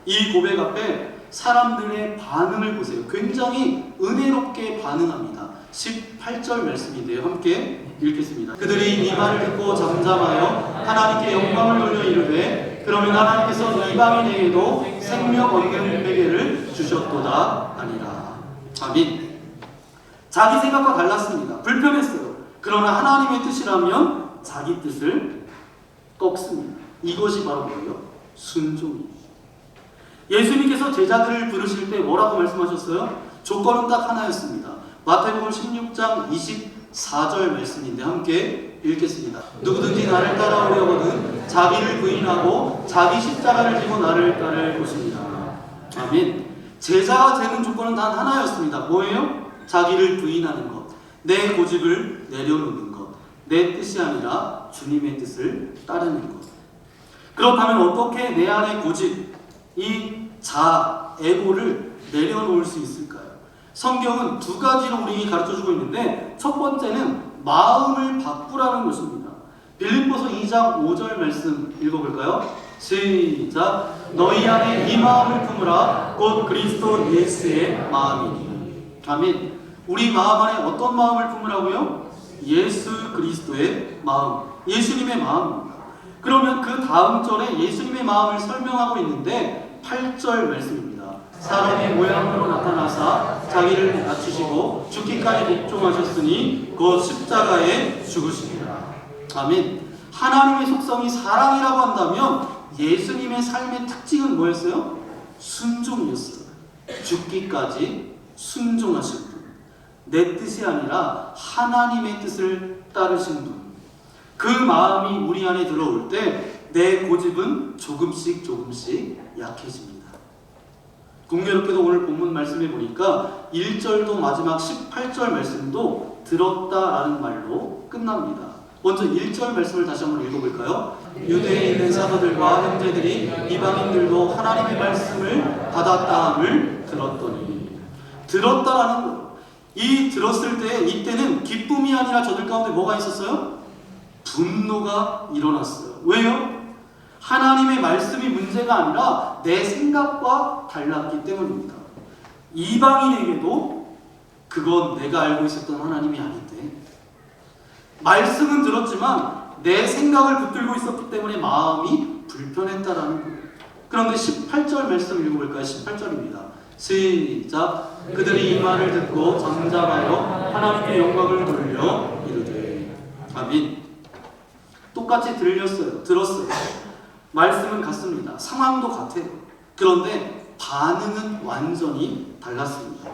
이 고백 앞에 사람들의 반응을 보세요. 굉장히 은혜롭게 반응합니다. 18절 말씀인데요. 함께 읽겠습니다. 그들이 이 말을 듣고 잠잠하여 하나님께 영광을 돌려 이르되 그러면 하나님께서 이방인에게도 생명 얻는 베개를 주셨도다 하니라. 아멘. 자기 생각과 달랐습니다. 불편했어요. 그러나 하나님의 뜻이라면 자기 뜻을 꺾습니다. 이것이 바로 뭐예요? 순종이에요. 예수님께서 제자들을 부르실 때 뭐라고 말씀하셨어요? 조건은 딱 하나였습니다. 마태복음 16장 24절 말씀인데 함께 읽겠습니다. 누구든지 나를 따라오려거든 자기를 부인하고 자기 십자가를 지고 나를 따를 것입니다. 아멘. 제자가 되는 조건은 단 하나였습니다. 뭐예요? 자기를 부인하는 것, 내 고집을 내려놓는 것, 내 뜻이 아니라 주님의 뜻을 따르는 것. 그렇다면 어떻게 내 안의 고집, 이 에고를 내려놓을 수 있을까요? 성경은 두 가지로 우리에게 가르쳐주고 있는데 첫 번째는 마음을 바꾸라는 것입니다. 빌립보서 2장 5절 말씀 읽어볼까요? 시작. 너희 안에 이 마음을 품으라 곧 그리스도 예수의 마음이니. 아멘. 우리 마음 안에 어떤 마음을 품으라고요? 예수 그리스도의 마음, 예수님의 마음입니다. 그러면 그 다음 절에 예수님의 마음을 설명하고 있는데 8절 말씀입니다. 사람의 모양으로 나타나사 자기를 낮추시고 죽기까지 복종하셨으니 곧 십자가에 죽으시니라. 아멘. 하나님의 속성이 사랑이라고 한다면 예수님의 삶의 특징은 뭐였어요? 순종이었어요. 죽기까지 순종하신 분. 내 뜻이 아니라 하나님의 뜻을 따르신 분. 그 마음이 우리 안에 들어올 때 내 고집은 조금씩 약해집니다. 공교롭게도 오늘 본문 말씀해 보니까 1절도 마지막 18절 말씀도 들었다라는 말로 끝납니다. 먼저 1절 말씀을 다시 한번 읽어볼까요? 유대에 있는 사도들과 형제들이 이방인들도 하나님의 말씀을 받았다함을 들었더니, 들었다라는 거. 이 들었을 때 이때는 기쁨이 아니라 저들 가운데 뭐가 있었어요? 분노가 일어났어요. 왜요? 하나님의 말씀이 문제가 아니라 내 생각과 달랐기 때문입니다. 이방인에게도 그건 내가 알고 있었던 하나님이 아닌데, 말씀은 들었지만 내 생각을 붙들고 있었기 때문에 마음이 불편했다라는 거예요. 그런데 18절 말씀 읽어볼까요? 18절입니다. 시작. 그들이 이 말을 듣고 잠잠하여 하나님께 영광을 돌려 이르되. 아멘. 똑같이 들었어요. 말씀은 같습니다. 상황도 같아요. 그런데 반응은 완전히 달랐습니다.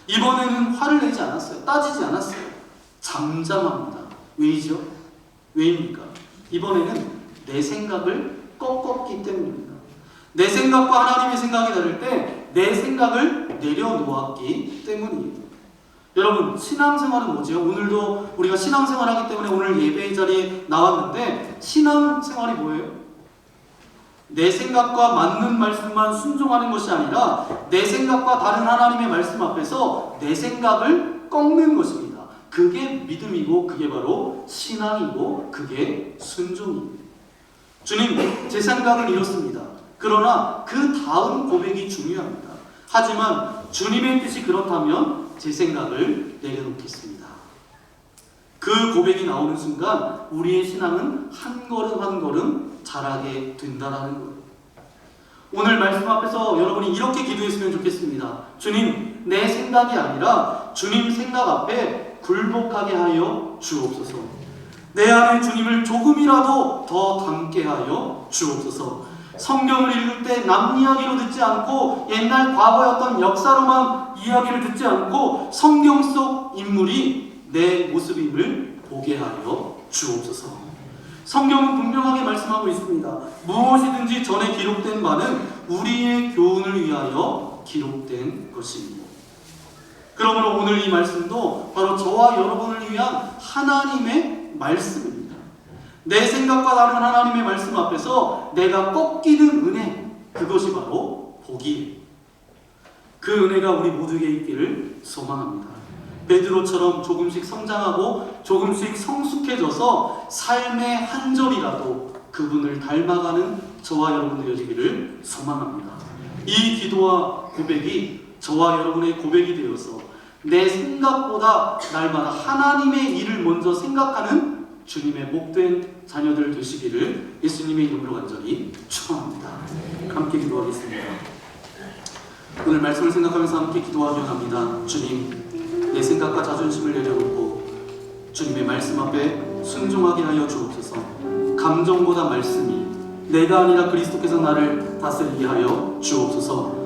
이번에는 화를 내지 않았어요. 따지지 않았어요. 잠잠합니다. 왜이죠? 왜입니까? 이번에는 내 생각을 꺾었기 때문입니다. 내 생각과 하나님의 생각이 다를 때 내 생각을 내려놓았기 때문이에요. 여러분, 신앙생활은 뭐죠? 오늘도 우리가 신앙생활하기 때문에 오늘 예배의 자리에 나왔는데, 신앙생활이 뭐예요? 내 생각과 맞는 말씀만 순종하는 것이 아니라 내 생각과 다른 하나님의 말씀 앞에서 내 생각을 꺾는 것입니다. 그게 믿음이고, 그게 바로 신앙이고, 그게 순종입니다. 주님, 제 생각은 이렇습니다. 그러나 그 다음 고백이 중요합니다. 하지만 주님의 뜻이 그렇다면 제 생각을 내려놓겠습니다. 그 고백이 나오는 순간 우리의 신앙은 한 걸음 한 걸음 자라게 된다는 거예요. 오늘 말씀 앞에서 여러분이 이렇게 기도했으면 좋겠습니다. 주님, 내 생각이 아니라 주님 생각 앞에 굴복하게 하여 주옵소서. 내 안에 주님을 조금이라도 더 닮게 하여 주옵소서. 성경을 읽을 때 남 이야기로 듣지 않고 옛날 과거의 어떤 역사로만 이야기를 듣지 않고 성경 속 인물이 내 모습임을 보게 하여 주옵소서. 성경은 분명하게 말씀하고 있습니다. 무엇이든지 전에 기록된 바는 우리의 교훈을 위하여 기록된 것입니다. 그러므로 오늘 이 말씀도 바로 저와 여러분을 위한 하나님의 말씀입니다. 내 생각과 다른 하나님의 말씀 앞에서 내가 꺾이는 은혜, 그것이 바로 복이에요. 그 은혜가 우리 모두에게 있기를 소망합니다. 베드로처럼 조금씩 성장하고 조금씩 성숙해져서 삶의 한 절이라도 그분을 닮아가는 저와 여러분 되어지기를 소망합니다. 이 기도와 고백이 저와 여러분의 고백이 되어서 내 생각보다 날마다 하나님의 일을 먼저 생각하는 주님의 목된 자녀들 되시기를 예수님의 이름으로 간절히 축원합니다. 함께 기도하겠습니다. 오늘 말씀을 생각하면서 함께 기도하기 원합니다. 주님, 내 생각과 자존심을 내려놓고 주님의 말씀 앞에 순종하게 하여 주옵소서. 감정보다 말씀이, 내가 아니라 그리스도께서 나를 다스리게 하여 주옵소서.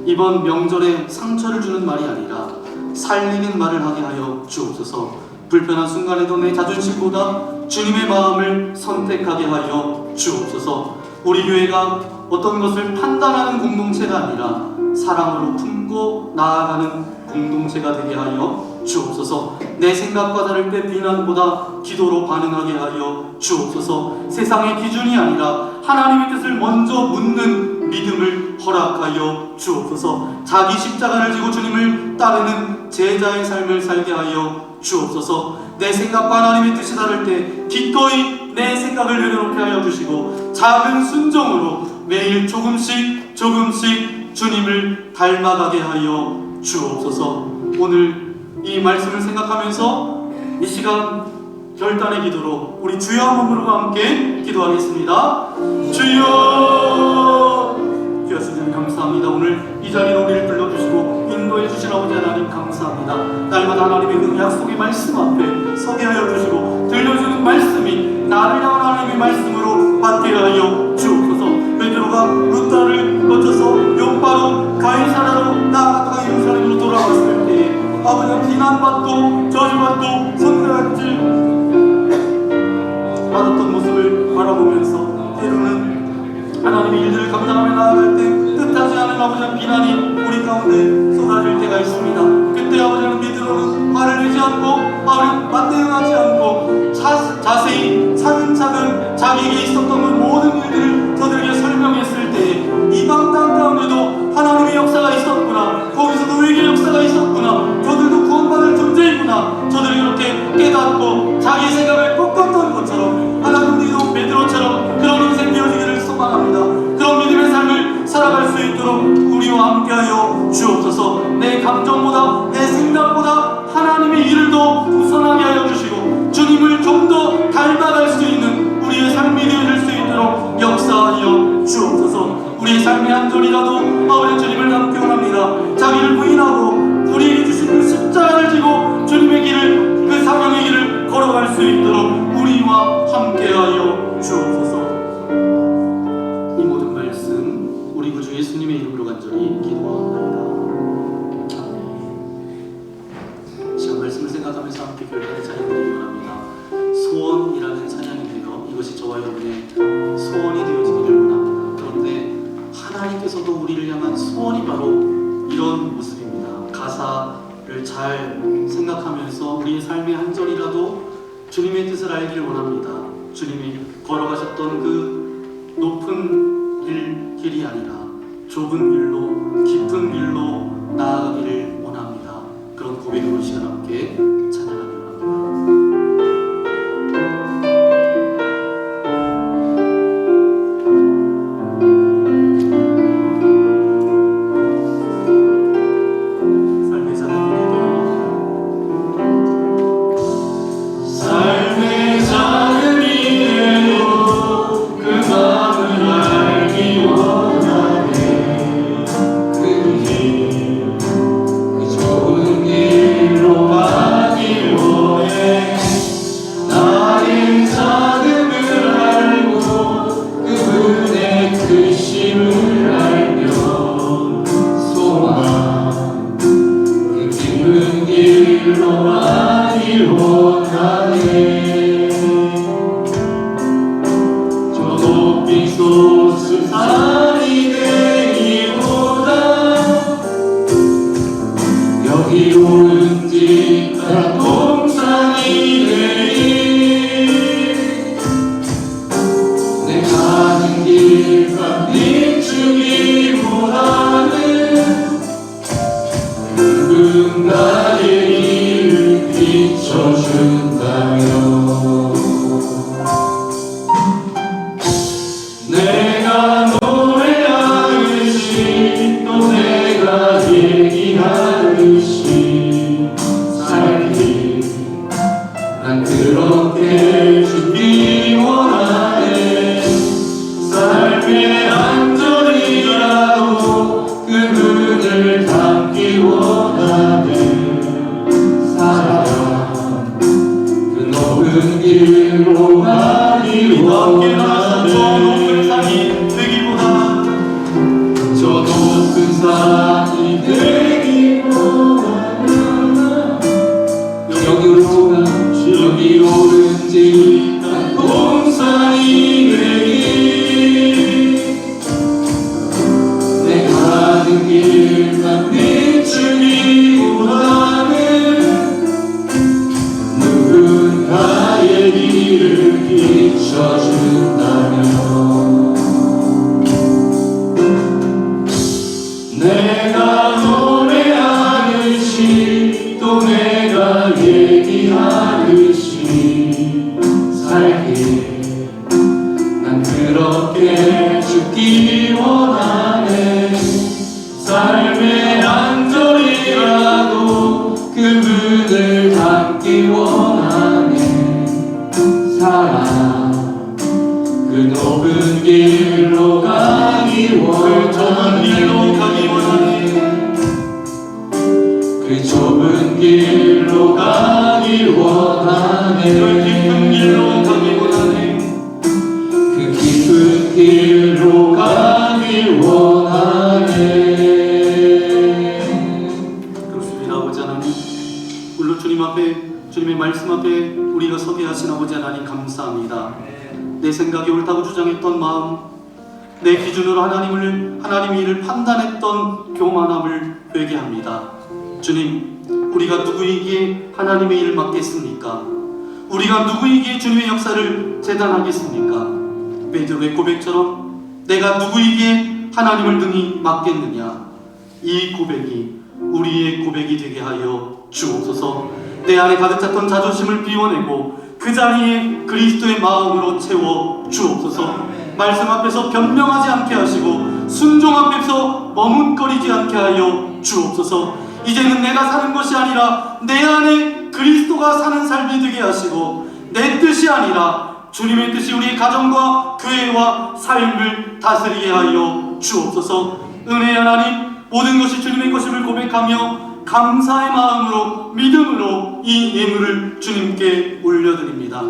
이번 명절에 상처를 주는 말이 아니라 살리는 말을 하게 하여 주옵소서. 불편한 순간에도 내 자존심보다 주님의 마음을 선택하게 하여 주옵소서. 우리 교회가 어떤 것을 판단하는 공동체가 아니라 사랑으로 품고 나아가는 공동체가 되게 하여 주옵소서. 내 생각과 다를 때 비난보다 기도로 반응하게 하여 주옵소서. 세상의 기준이 아니라 하나님의 뜻을 먼저 묻는 믿음을 허락하여 주옵소서. 자기 십자가를 지고 주님을 따르는 제자의 삶을 살게 하여 주옵소서. 내 생각과 하나님의 뜻이 다를 때 기꺼이 내 생각을 내려놓게 하여 주시고 작은 순종으로 매일 조금씩 주님을 닮아가게 하여 주옵소서. 오늘 이 말씀을 생각하면서 이 시간 결단의 기도로 우리 주여 한 몸으로 함께 기도하겠습니다. 주여, 귀하신 주님 감사합니다. 오늘 이 자리에 우리를 불러주시고 인도해 주신 아버지 하나님 감사합니다. 날마다 하나님의 그 약속의 말씀 앞에 서게 하여 주시고 들려주는 말씀이 나를 향한 하나님의 말씀으로 받게 하여 주옵소서. 베드로가 루다를 거쳐서 요바로 가이사라로 나아가 예루살렘으로 돌아왔을 때에 아버지가 비난받고 저주받고 선생할지 받았던 모습을 바라보면서 때로는 하나님의 일들을 감당하며 나아갈 때 뜻하지 않은 아버지의 비난이 우리 가운데 쏟아질 때가 있습니다. 그때 아버지는 믿음으로는 화를 내지 않고 아버지는 맞대응하지 않고 자세히 차근차근 자기에게 있었던 그 모든 일들을 저들에게 설명했을 때 이방 땅 가운데도 하나님의 역사가 있었구나, 거기서도 외계 역사가 있었구나, 저들도 구원받을 존재이구나, 저들이 그렇게 깨닫고 자기 생각을 꺾었던 것처럼 하나님도 베드로처럼 그런 인생 되어지기를 소망합니다. 그런 믿음의 삶을 살아갈 수 있도록 우리와 함께하여 주옵소서. 내 감정보다 내 생각보다 하나님의 일을 더 우선하게 하여 주시고 주님을 좀 더 닮아갈 수 있는 우리의 삶이 되어질 수 있도록 역사하여 주옵소서. 우리의 삶의 한 절이라도 아버지 주님을 닮기 원합니다. 자기를 부인하고 우리에게 주신 그 십자가를 지고 주님의 길을, 그 사명의 길을 걸어갈 수 있도록 우리와 함께하여 주옵소서. 이 모든 말씀 우리 구주 예수님의 이름으로 간절히 기도합니다. 아멘. 시간 말씀을 생각하면서 함께 결단의 찬양 드리기 원합니다. 소원이라는 찬양인데요, 이것이 저와 여러분의 소원이 되어지기를 원합니다. 그런데 하나님께서도 우리를 향한 소원이 바로 이런 모습입니다. 가사를 잘 생각하면서 우리의 삶의 한 절이라도 주님의 뜻을 알기를 원합니다. 주님이 걸어가셨던 그 높은 길이 아니라 좁은 길로, 깊은 길로 나아가기를 원합니다. 그런 고백으로 시간 함께 찬양하기 원합니다. 주님의 말씀 앞에 우리가 서게 하신 아버지 하나님 감사합니다. 내 생각이 옳다고 주장했던 마음, 내 기준으로 하나님의 일을 판단했던 교만함을 회개합니다. 주님, 우리가 누구에게 하나님의 일을 맡겠습니까? 우리가 누구에게 주님의 역사를 재단하겠습니까? 베드로의 고백처럼 내가 누구에게 하나님을 능히 맡겠느냐? 이 고백이 우리의 고백이 되게 하여 주옵소서. 내 안에 가득 찼던 자존심을 비워내고 그 자리에 그리스도의 마음으로 채워 주옵소서. 말씀 앞에서 변명하지 않게 하시고 순종 앞에서 머뭇거리지 않게 하여 주옵소서. 이제는 내가 사는 것이 아니라 내 안에 그리스도가 사는 삶이 되게 하시고 내 뜻이 아니라 주님의 뜻이 우리의 가정과 교회와 삶을 다스리게 하여 주옵소서. 은혜의 하나님, 모든 것이 주님의 것임을 고백하며 감사의 마음으로 믿음으로 이 예물을 주님께 올려드립니다.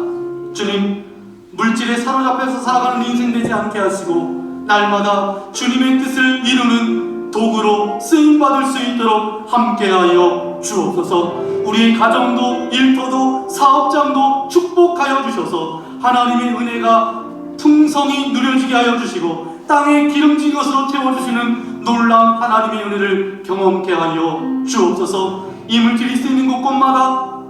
주님, 물질에 사로잡혀서 살아가는 인생 되지 않게 하시고 날마다 주님의 뜻을 이루는 도구로 쓰임받을 수 있도록 함께하여 주옵소서. 우리의 가정도 일터도 사업장도 축복하여 주셔서 하나님의 은혜가 풍성히 누려지게 하여 주시고 땅에 기름진 것으로 태워주시는 놀라운 하나님의 은혜를 경험케 하여 주옵소서. 이 물질이 쓰이는 곳곳마다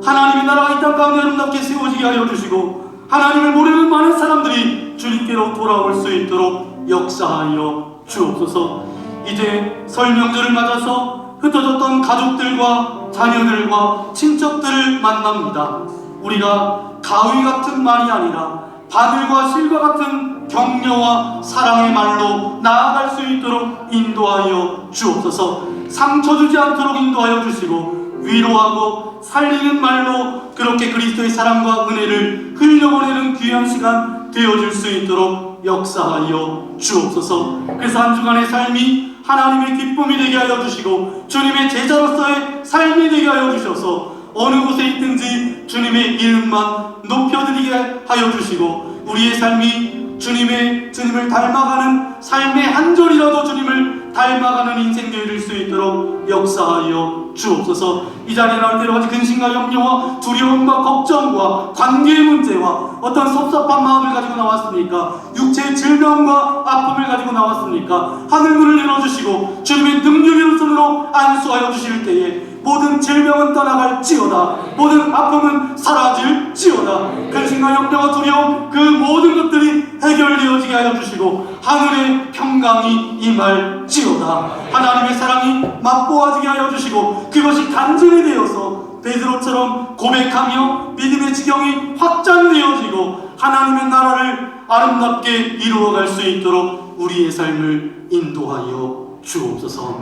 하나님의 나라가 이 땅 가운데 아름답게 세워지게 하여 주시고 하나님을 모르는 많은 사람들이 주님께로 돌아올 수 있도록 역사하여 주옵소서. 이제 설 명절을 맞아서 흩어졌던 가족들과 자녀들과 친척들을 만납니다. 우리가 가위 같은 말이 아니라 바늘과 실과 같은 격려와 사랑의 말로 나아갈 수 있도록 인도하여 주옵소서. 상처 주지 않도록 인도하여 주시고 위로하고 살리는 말로 그렇게 그리스도의 사랑과 은혜를 흘려보내는 귀한 시간 되어줄 수 있도록 역사하여 주옵소서. 그래서 한 주간의 삶이 하나님의 기쁨이 되게 하여 주시고 주님의 제자로서의 삶이 되게 하여 주셔서 어느 곳에 있든지 주님의 이름만 높여드리게 하여 주시고 우리의 삶이 주님을 닮아가는 삶의 한 절이라도 주님을 닮아가는 인생 되어질 수 있도록 역사하여 주옵소서. 이 자리에 나올 때로 가지 근심과 염려와 두려움과 걱정과 관계의 문제와 어떤 섭섭한 마음을 가지고 나왔습니까? 육체의 질병과 아픔을 가지고 나왔습니까? 하늘문을 열어주시고 주님의 능력의 손으로 안수하여 주실 때에 모든 질병은 떠나갈지어다, 모든 아픔은 사라질지어다, 근심과 염려와 두려움 그 모든 것들이 해결되어지게 하여 주시고 하늘의 평강이 임할지어다. 하나님의 사랑이 맛보아지게 하여 주시고 그것이 단전이 되어서 베드로처럼 고백하며 믿음의 지경이 확장되어지고 하나님의 나라를 아름답게 이루어갈 수 있도록 우리의 삶을 인도하여 주옵소서.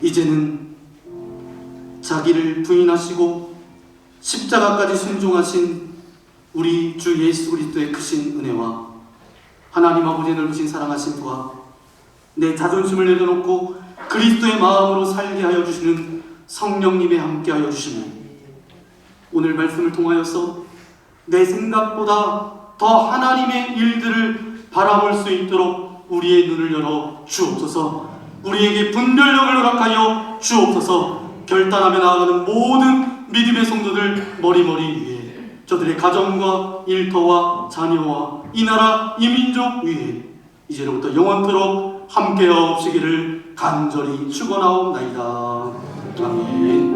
이제는 자기를 부인하시고 십자가까지 순종하신 우리 주 예수 그리스도의 크신 은혜와 하나님 아버지의 넓으신 사랑하심과 내 자존심을 내려놓고 그리스도의 마음으로 살게 하여 주시는 성령님의 함께 하여 주시며 오늘 말씀을 통하여서 내 생각보다 더 하나님의 일들을 바라볼 수 있도록 우리의 눈을 열어 주옵소서. 우리에게 분별력을 허락하여 주옵소서. 결단하며 나아가는 모든 믿음의 성도들 머리머리 위에 저들의 가정과 일터와 자녀와 이 나라 이 민족 위에 이제로부터 영원토록 함께하옵시기를 간절히 축원하옵나이다. 아멘.